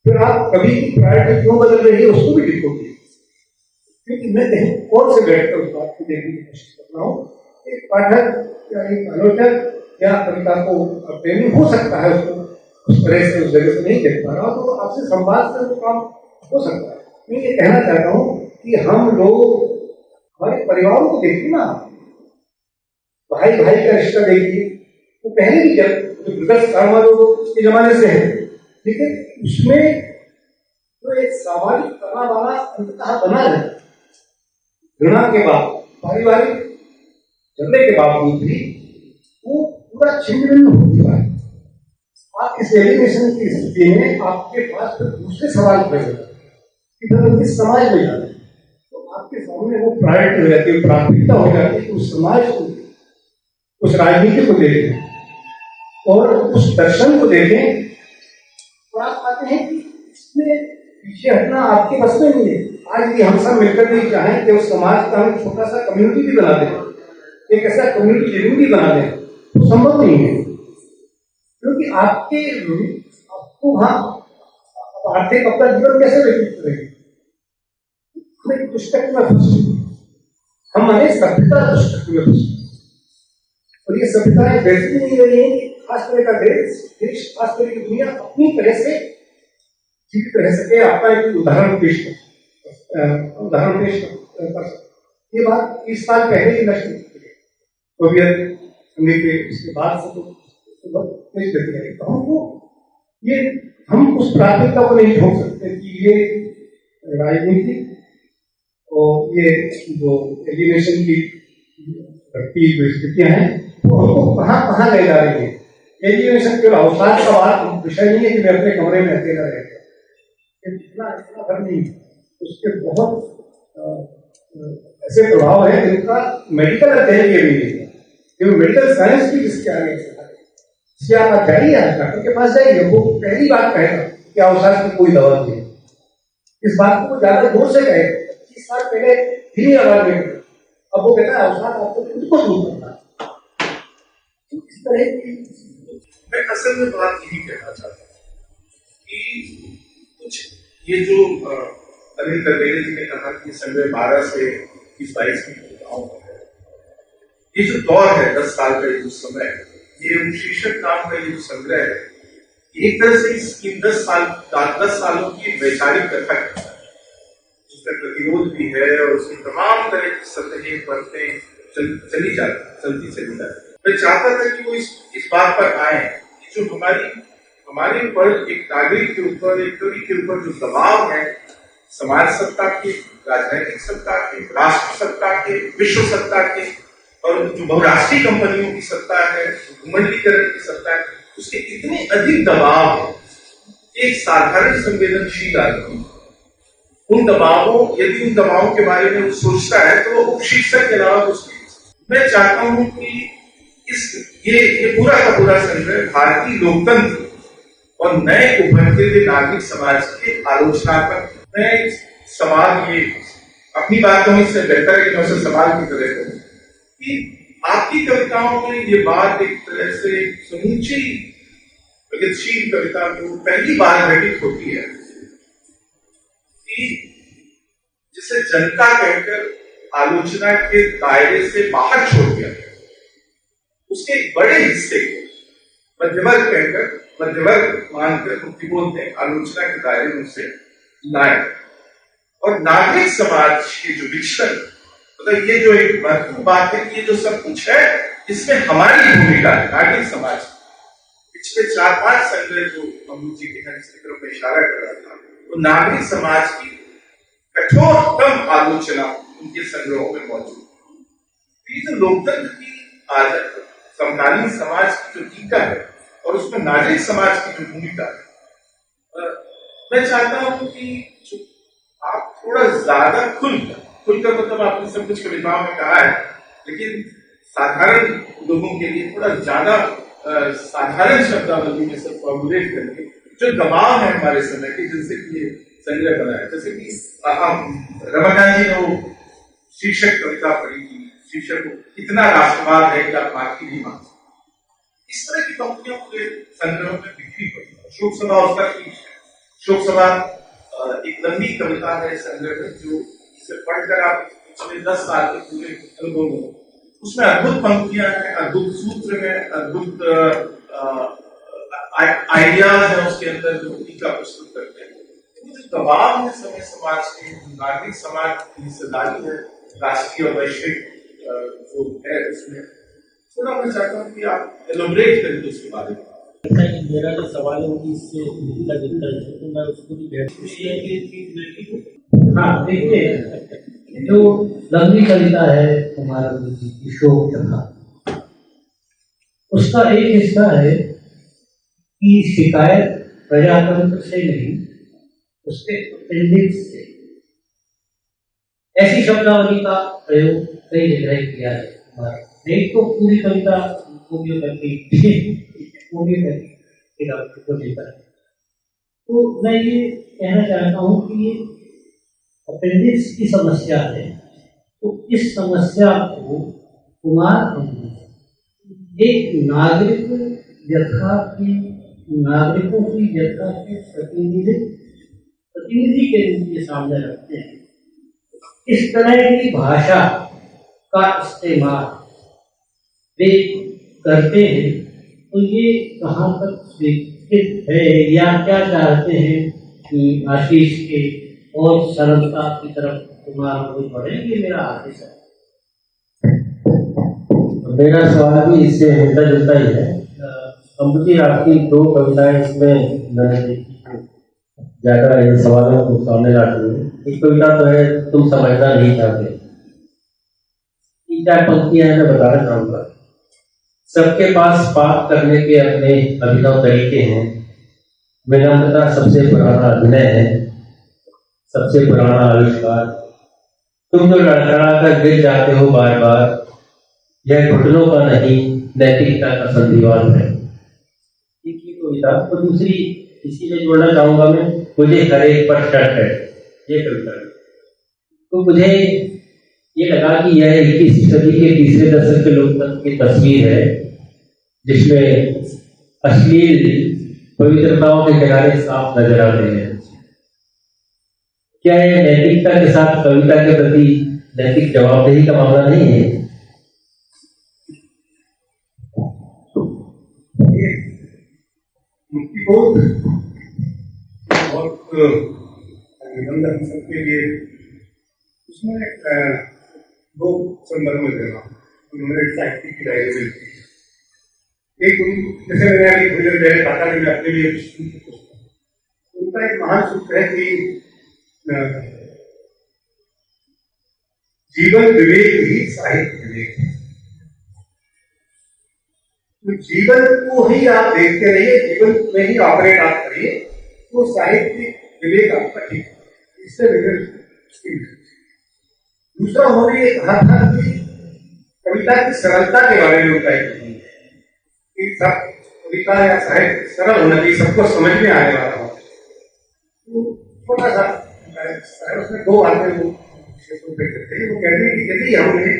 फिर आप कभी की प्रायोरिटी क्यों बदल रही है उसको भी रिपोर्ट देंगे। क्योंकि मैं कहीं और से बैठकर उस बात को देखने की कोशिश कर रहा हूँ। एक पाठक या एक आलोचक या कविता को प्रेमी हो सकता है, उसको उस तरह से उस जगह से नहीं देख पा रहा, तो आपसे संवाद से वो काम हो सकता है। मैं ये कहना चाहता हूँ कि हम लोग हमारे परिवारों को देखिए ना, भाई भाई का रिश्ता देखिए, वो पहले भी उसके जमाने से है, लेकिन उसमें जो एक सामाजिक तनाव वाला अंततः बना है, घृणा के बाद, पारिवारिक झगड़े के बावजूद भी वो पूरा छिन्न हो चुका है। आप इस एलिमिनेशन की स्थिति में आपके पास फिर दूसरे सवाल खड़े होते हैं कि फिर इस समाज में जाना है, तो आपके सामने वो प्रायोरिटी हो जाती है, प्राथमिकता हो जाती है कि उस समाज को, उस राजनीति को देखें और उस दर्शन को देखें, और आप पाते हैं कि इसमें पीछे हटना आपके बस में नहीं है। आज भी हम सब मिलकर भी चाहें कि उस समाज का हम छोटा सा कम्युनिटी भी बना दें, एक ऐसा कम्युनिटी लिविंग भी बना दें, तो संभव नहीं है, क्योंकि आपको वहां आर्थिक अपना जीवन कैसे व्यतीत करेंगे। हमें दुष्टक में फंसे, हम अनेक सभ्यता दुष्टक में फंसे, और ये सभ्यताएं वैसी नहीं रही है कि खास तरह का देश, खास तरह की दुनिया अपनी तरह से जीवित रह सके, आपका एक उदाहरण पेश कर सकते। ये बात 30 साल पहले ही नष्ट की गई, सोवियत संघ के उसके बाद से तो नहीं करती है। तो हमको ये, हम उस प्राथमिकता को नहीं छोड़ सकते कि ये राजनीति और ये जो एलिमिनेशन की घटती जो स्थितियां हैं वो हमको कहाँ कहाँ ले जा रही है। एलिमिनेशन केवल अवसाद का बात विषय नहीं है कि मैं अपने कमरे में अकेला रह गया, इतना भर नहीं, उसके बहुत ऐसे प्रभाव है जिनका मेडिकल अध्ययन के भी नहीं है, क्योंकि मेडिकल साइंस भी जिसके आगे इससे आप जाइए, डॉक्टर के पास जाइए, वो पहली बात कहेगा कि अवसाद की कोई दवा नहीं है। इस बात को ज्यादा दूर से कहे, 25 साल पहले ही आवाज में, अब वो कहता है अवसाद आपको खुद को दूर करना। इस तरह की मैं असल में बात यही कहना चाहता हूँ कि कुछ ये जो अनिल करवेले जी ने कहा कि संग्रह 12 से 22 की कविताओं है, ये जो दौर है 10 साल का जो समय है, ये शीर्षक नाम का ये जो संग्रह है, एक तरह से इन 10 सालों की वैचारिक कथा करता है, जिसका प्रतिरोध भी है और उसकी तमाम तरह की सतहें परतें चलती चली जाती। मैं चाहता था कि वो इस बात पर आए कि जो हमारे ऊपर एक नागरिक के ऊपर, एक कवि के ऊपर जो दबाव है, समाज सत्ता के, राजनीतिक सत्ता के, राष्ट्र सत्ता के, विश्व सत्ता के, और जो बहुराष्ट्रीय कंपनियों की सत्ता है, घुमंडलीकरण की सत्ता है, उसके इतने अधिक दबाव है। एक साधारण संवेदनशील आदमी उन दबावों के बारे में वो सोचता है तो वो उपशीर्षक के अलावा कुछ नहीं। मैं चाहता हूं कि ये पूरा का पूरा संग्रह भारतीय लोकतंत्र और नए उभरते हुए नागरिक समाज के आलोचनात्मक, मैं सवाल ये अपनी बातों में से बेहतर है कि मैं उसे सवाल की तरह करूं कि आपकी कविताओं में ये बात एक तरह से समूची प्रगतिशील कविता को पहली बार घटित होती है कि जिसे जनता कहकर आलोचना के दायरे से बाहर छोड़ दिया गया, उसके एक बड़े हिस्से को मध्यवर्ग कहकर, मध्यवर्ग मानकर मुक्तिबोध ने आलोचना के दायरे में उसे लाए। और नागरिक समाज के जो विचलन, मतलब ये जो एक महत्वपूर्ण बात है कि ये जो सब कुछ है इसमें हमारी भूमिका है नागरिक समाज। पिछले 4-5 संग्रह जो अमृत जी के हैं जिसकी तरफ मैं इशारा कर रहा था, वो नागरिक समाज की कठोरतम आलोचना उनके संग्रहों में मौजूद है। ये जो लोकतंत्र की समकालीन समाज की जो टीका है और उसमें नागरिक समाज की जो भूमिका है, मैं चाहता हूं कि आप थोड़ा ज्यादा खुलकर मतलब आपने सब कुछ कविताओं में कहा है, लेकिन साधारण लोगों के लिए थोड़ा ज्यादा साधारण शब्दावली में सब फॉर्मुलेट करके जो दबाव है हमारे समय के, जिनसे ये संग्रह बना है। जैसे कि रमाकांत जी ने वो शीर्षक कविता पढ़ी थी, शीर्षक इतना राष्ट्रवाद है कि आप मार्की नहीं मान सकते। इस तरह की पंक्तियां पूरे संग्रह में बिखरी पड़ी। शोक सभा उसका शीर्षक है। शोक सभा एक लंबी कविता है संग्रह में, जो इसे पढ़कर आप पिछले 10 साल के पूरे अनुभव में, उसमें अद्भुत पंक्तियां हैं, अद्भुत सूत्र है, अद्भुत आइडियाज है उसके अंदर जो टीका प्रस्तुत करते हैं। जो दबाव है समय समाज के, नागरिक समाज की हिस्सेदारी है राष्ट्रीय और वैश्विक जो है, उसमें थोड़ा मैं चाहता हूँ कि आप एलोबरेट करें उसके बारे में। मेरा जो सवाल है वो इससे मिलता जुलता है, तो मैं उसको भी हाँ देखिए, जो लंबी कविता है कुमार जी की शोक सभा, उसका एक हिस्सा है कि शिकायत प्रजातंत्र से नहीं, उसके अपेंडिक्स से। ऐसी शब्दावली का प्रयोग कई जगह किया है। नहीं तो पूरी कविता होम्योपैथी को लेकर, तो मैं ये कहना चाहता हूँ कि ये अपेंडिक्स की समस्या है, तो इस समस्या को कुमार एक नागरिकों की व्यथा के प्रतिनिधि के रूप में सामने रखते हैं। इस तरह की भाषा का इस्तेमाल वे करते हैं, तो ये कहाँ तक स्वीकृत है या क्या चाहते हैं कि आशीष के और सरलता की तरफ कुमार बढ़े? ये मेरा आदेश है। मेरा सवाल भी इससे मिलता जुलता ही है। अमृति आपकी 2 कविताएं इसमें मैंने देखी ज्यादा इन सवालों को सामने लाती है। एक कविता तो है तुम समझना नहीं चाहते। 3-4 पंक्तियां हैं, मैं बताना चाहूंगा। सबके पास बात करने के अपने अभिनव तरीके हैं, विनम्रता सबसे पुराना अभिनय है, सबसे पुराना आविष्कार। तुम जो लड़खड़ा कर गिर जाते हो बार बार, यह घुटनों का नहीं नैतिकता का संधिवान है। एक ही कविता। तो दूसरी इसी में जोड़ना चाहूंगा मैं, मुझे हर एक पर शक है, ये कविता। तो मुझे ये लगा कि यह 21वीं सदी के तीसरे दशक के लोकतंत्र की तस्वीर है, जिसमें अश्लील पवित्रताओं के किनारे साफ नजर आते हैं। क्या यह नैतिकता के साथ कविता के प्रति नैतिक जवाबदेही का मामला नहीं है? मुक्तिबोध और निबंध हम सबके लिए, उसमें 2 संदर्भ में देना उन्होंने साहित्य की डायरी में लिखी। एक जैसे मैंने अभी थोड़ी देर पहले कहा था कि मैं अपने लिए उनका एक महान सूत्र है कि जीवन विवेक ही साहित्य विवेक है। तो जीवन को ही आप देखते रहिए, जीवन में ही ऑपरेट आप करिए, तो साहित्य विवेक आपका ठीक है। इससे दूसरा उन्होंने ये कहा था कि कविता की सरलता के बारे में उनका एक कि सब कविता या साहित्य सरल होना चाहिए, सबको समझ में आने वाला हो। तो छोटा सा उसमें 2 बातें वो कहते हैं। वो कहते हैं कि यदि हमने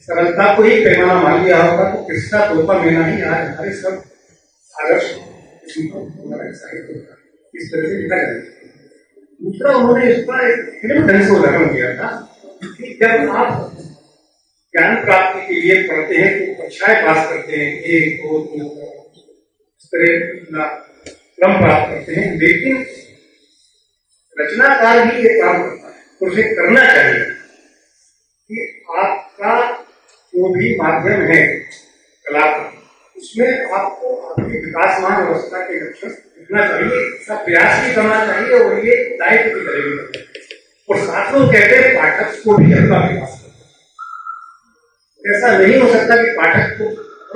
सरलता को ही पैमाना मान लिया होगा तो कृष्णा तोहफा मेला ही आज हमारे सब आदर्श साहित्य इस तरह से लिखा जाए। दूसरा उन्होंने इसका एक फिल्म ढंग से उदाहरण दिया था कि जब आप ज्ञान प्राप्ति के लिए पढ़ते हैं तो कक्षाएं पास करते हैं, 1 2 3 इस तरह क्रम प्राप्त करते हैं, लेकिन रचनाकार ही ये काम करता है और उसे करना चाहिए कि आपका जो भी माध्यम है कला का, उसमें आपको आपकी विकासमान अवस्था के लक्षण दिखना चाहिए, इसका प्रयास भी करना चाहिए और ये दायित्व की तरह भी करना चाहिए। और साथ में कहते हैं पाठक को भी अपना विकास करना। ऐसा नहीं हो सकता कि पाठक को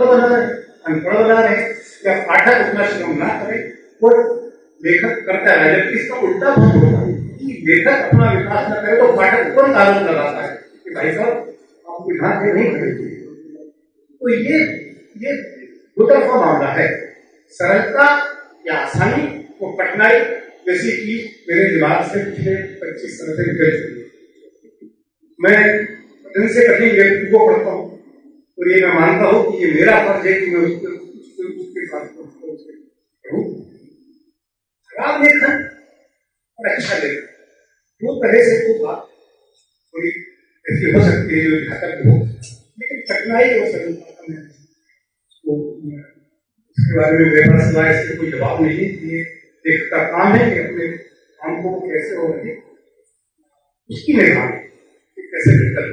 बना रहे, अनपढ़ बना रहे या पाठक उतना श्रम ना करे और लेखक करता है, जबकि इसका उल्टा बहुत होता है कि लेखक अपना विकास न करे तो पाठक तुरंत आरोप लगाता है कि भाई साहब आप विधान से नहीं करेंगे। तो ये दो तरफा मामला है, सरलता या आसानी और कठिनाई जैसी चीज मेरे दिमाग से पिछले 25 साल से निकल चुकी है। मैं कठिन से कठिन व्यक्ति को पढ़ता हूँ और ये मैं मानता हूँ कि ये मेरा फर्ज है कि मैं उसके साथ पढ़ूं। खराब लेखन और अच्छा लेखन दो तरह से तो बात थोड़ी ऐसी हो सकती है जो घातक हो, लेकिन कठिनाई और सरलता में तो इसके बारे में मेरे पास इससे कोई जवाब नहीं। ये लेखक का काम है कि अपने काम को कैसे हो रही उसकी निगरान कैसे बेहतर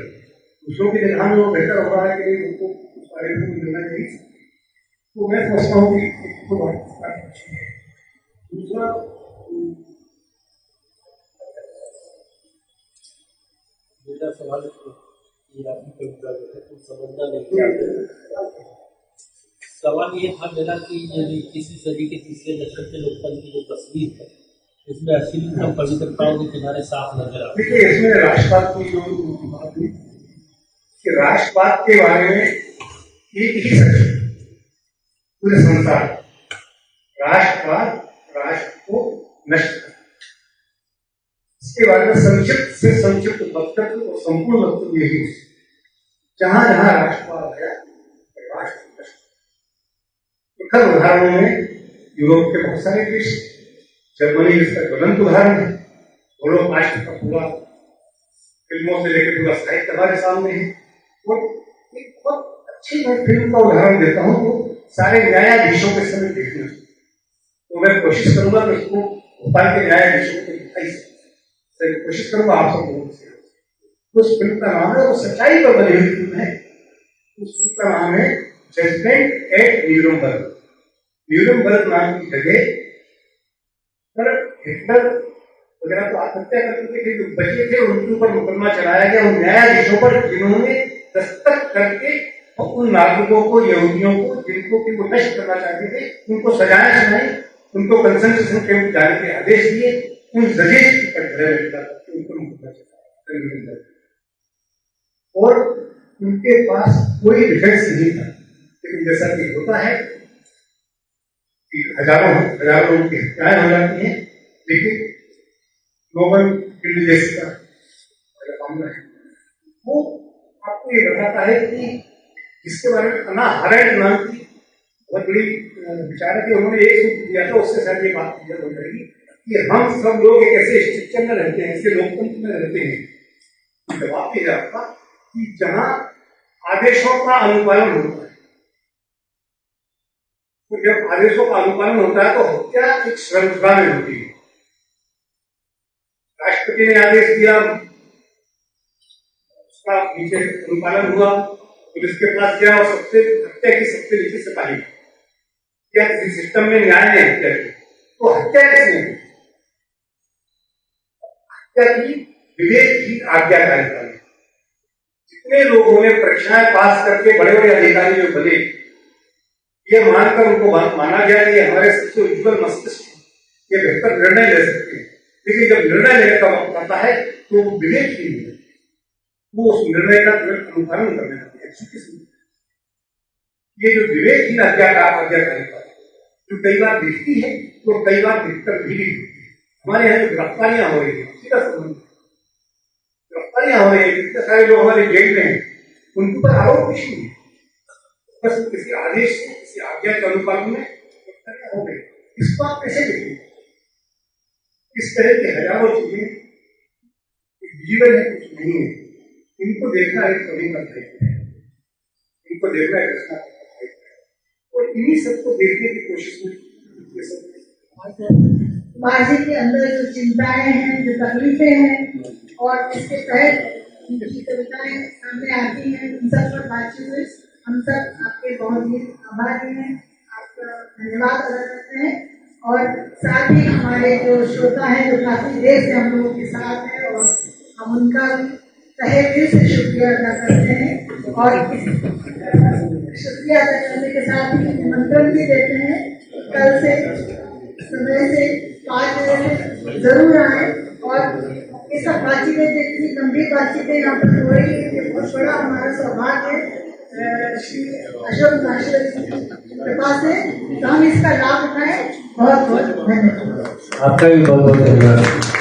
दूसरों की निगरान में बेहतर हो रहा है कि उनको उस बारे में मिलना चाहिए। तो मैं सोचता हूँ कि दूसरा मेरा सवाल ये आपकी कविता जो है कुछ समझना नहीं चाहते। सवाल ये था मेरा कि यदि किसी सदी के तीसरे दशक के लोकतंत्र की जो तस्वीर है इसमें अश्लीलता पवित्रताओं के किनारे साफ नजर आता है। देखिए इसमें राष्ट्रवाद की जो बात हुई कि राष्ट्रवाद के बारे में एक ही सच पूरे संसार, राष्ट्रवाद राष्ट्र को नष्ट कर, इसके बारे में संक्षिप्त से संक्षिप्त वक्तव्य और संपूर्ण वक्तव्य यही जहां जहां राष्ट्रवाद आया राष्ट्र नष्ट। प्रखर उदाहरणों में यूरोप के बहुत सारे देश, जर्मनी इसका ज्वलंत उदाहरण है, होलोकॉस्ट का पूरा फिल्मों से लेकर पूरा साहित्य हमारे सामने है। और एक बहुत अच्छी मैं फिल्म का उदाहरण देता हूँ तो सारे न्यायाधीशों के समय देखना, तो मैं कोशिश करूंगा कि उसको भोपाल के न्यायाधीशों को दिखाई कोशिश करूंगा आप सब लोगों से। उस फिल्म का नाम है, वो सच्चाई पर बनी हुई फिल्म है, उस फिल्म का नाम है जजमेंट एट न्यूरमबर्ग। न्यूरमबर्ग नाम की जगह पर हिटलर वगैरह तो आत्महत्या कर चुके थे, जो बचे थे उनके ऊपर मुकदमा चलाया गया उन न्यायाधीशों पर जिन्होंने दस्तक करके उन नागरिकों को, यहूदियों को जिनको कि वो नष्ट करना चाहते थे, उनको सजाएं सुनाई, उनको कंसेंट्रेशन कैंप जाने के आदेश दिए, उन जजेस पर उनको मुकदमा चलाया और उनके पास कोई डिफेंस नहीं था। लेकिन जैसा कि होता है कि हजारों लोगों की हत्याएं हो जाती हैं, लेकिन नोबल फील्ड जैसा मामला है वो आपको ये बताता है कि जिसके बारे में अन्ना हरेंट नाम की बहुत बड़ी विचारक है, उन्होंने एक सूत्र दिया था, उससे शायद ये बात क्लियर हो जाएगी कि हम सब लोग एक ऐसे स्ट्रक्चर में रहते हैं, ऐसे लोकतंत्र में रहते हैं। जवाब ये आपका कि जहां आदेशों का अनुपालन होता है, तो जब आदेशों का अनुपालन होता है तो हत्या एक श्रृंखला में होती है। राष्ट्रपति ने आदेश दिया, उसका नीचे अनुपालन हुआ, पुलिस के पास गया और सबसे हत्या की सबसे नीचे सिपाही क्या किसी सिस्टम में न्याय ने हत्या की, तो हत्या किसने की? हत्या की विवेक की आज्ञाकारिता में। जितने लोगों ने परीक्षाएं पास करके बड़े बड़े अधिकारी जो बने, ये मानकर उनको माना गया कि हमारे सबसे उज्ज्वल मस्तिष्क ये बेहतर निर्णय ले सकते हैं, लेकिन जब निर्णय लेने का वक्त आता है तो वो विवेक ही नहीं है, वो उस निर्णय का अनुपालन करने लगते हैं। ये जो विवेक ही आज्ञाकारिता जो कई बार दिखती है तो कई बार दिखकर भी नहीं। हमारे यहाँ जो गिरफ्तारियां हो रही है सीधा संबंध, गिरफ्तारियां हो रही है, कितने सारे लोग हमारे जेल में हैं, उनके ऊपर आरोप कुछ नहीं है, बस किसी आदेश से किसी आज्ञा के अनुपालन में गिरफ्तारियां हो गई। इसको आप कैसे देखेंगे? इस तरह की हजारों चीजें जीवन है, कुछ नहीं है। इनको देखना एक कवि का दायित्व है, इनको देखना एक रचना का दायित्व है, और इन्हीं सबको देखने की कोशिश में माँ जी के अंदर जो चिंताएं हैं, जो तकलीफें हैं, और इसके तहत उनकी कविताएं सामने आती हैं, उन सब पर बातचीत हुई। हम सब आपके बहुत ही आभारी हैं, आपका धन्यवाद अदा करते हैं। और साथ ही हमारे जो श्रोता हैं, जो काफी देर से हम लोगों के साथ हैं, और हम उनका तहे दिल से शुक्रिया अदा करते हैं। और शुक्रिया अदा करने के साथ ही निमंत्रण भी देते हैं, कल से समय से 5 बजे जरूर आए। और ये सब बातचीतें, जितनी गंभीर बातचीतें यहाँ पर हो रही है, ये बहुत बड़ा हमारा सौभाग्य है श्री अशोक मास्टर की कृपा से, तो हम इसका लाभ उठाएं। बहुत बहुत धन्यवाद। आपका भी बहुत बहुत धन्यवाद।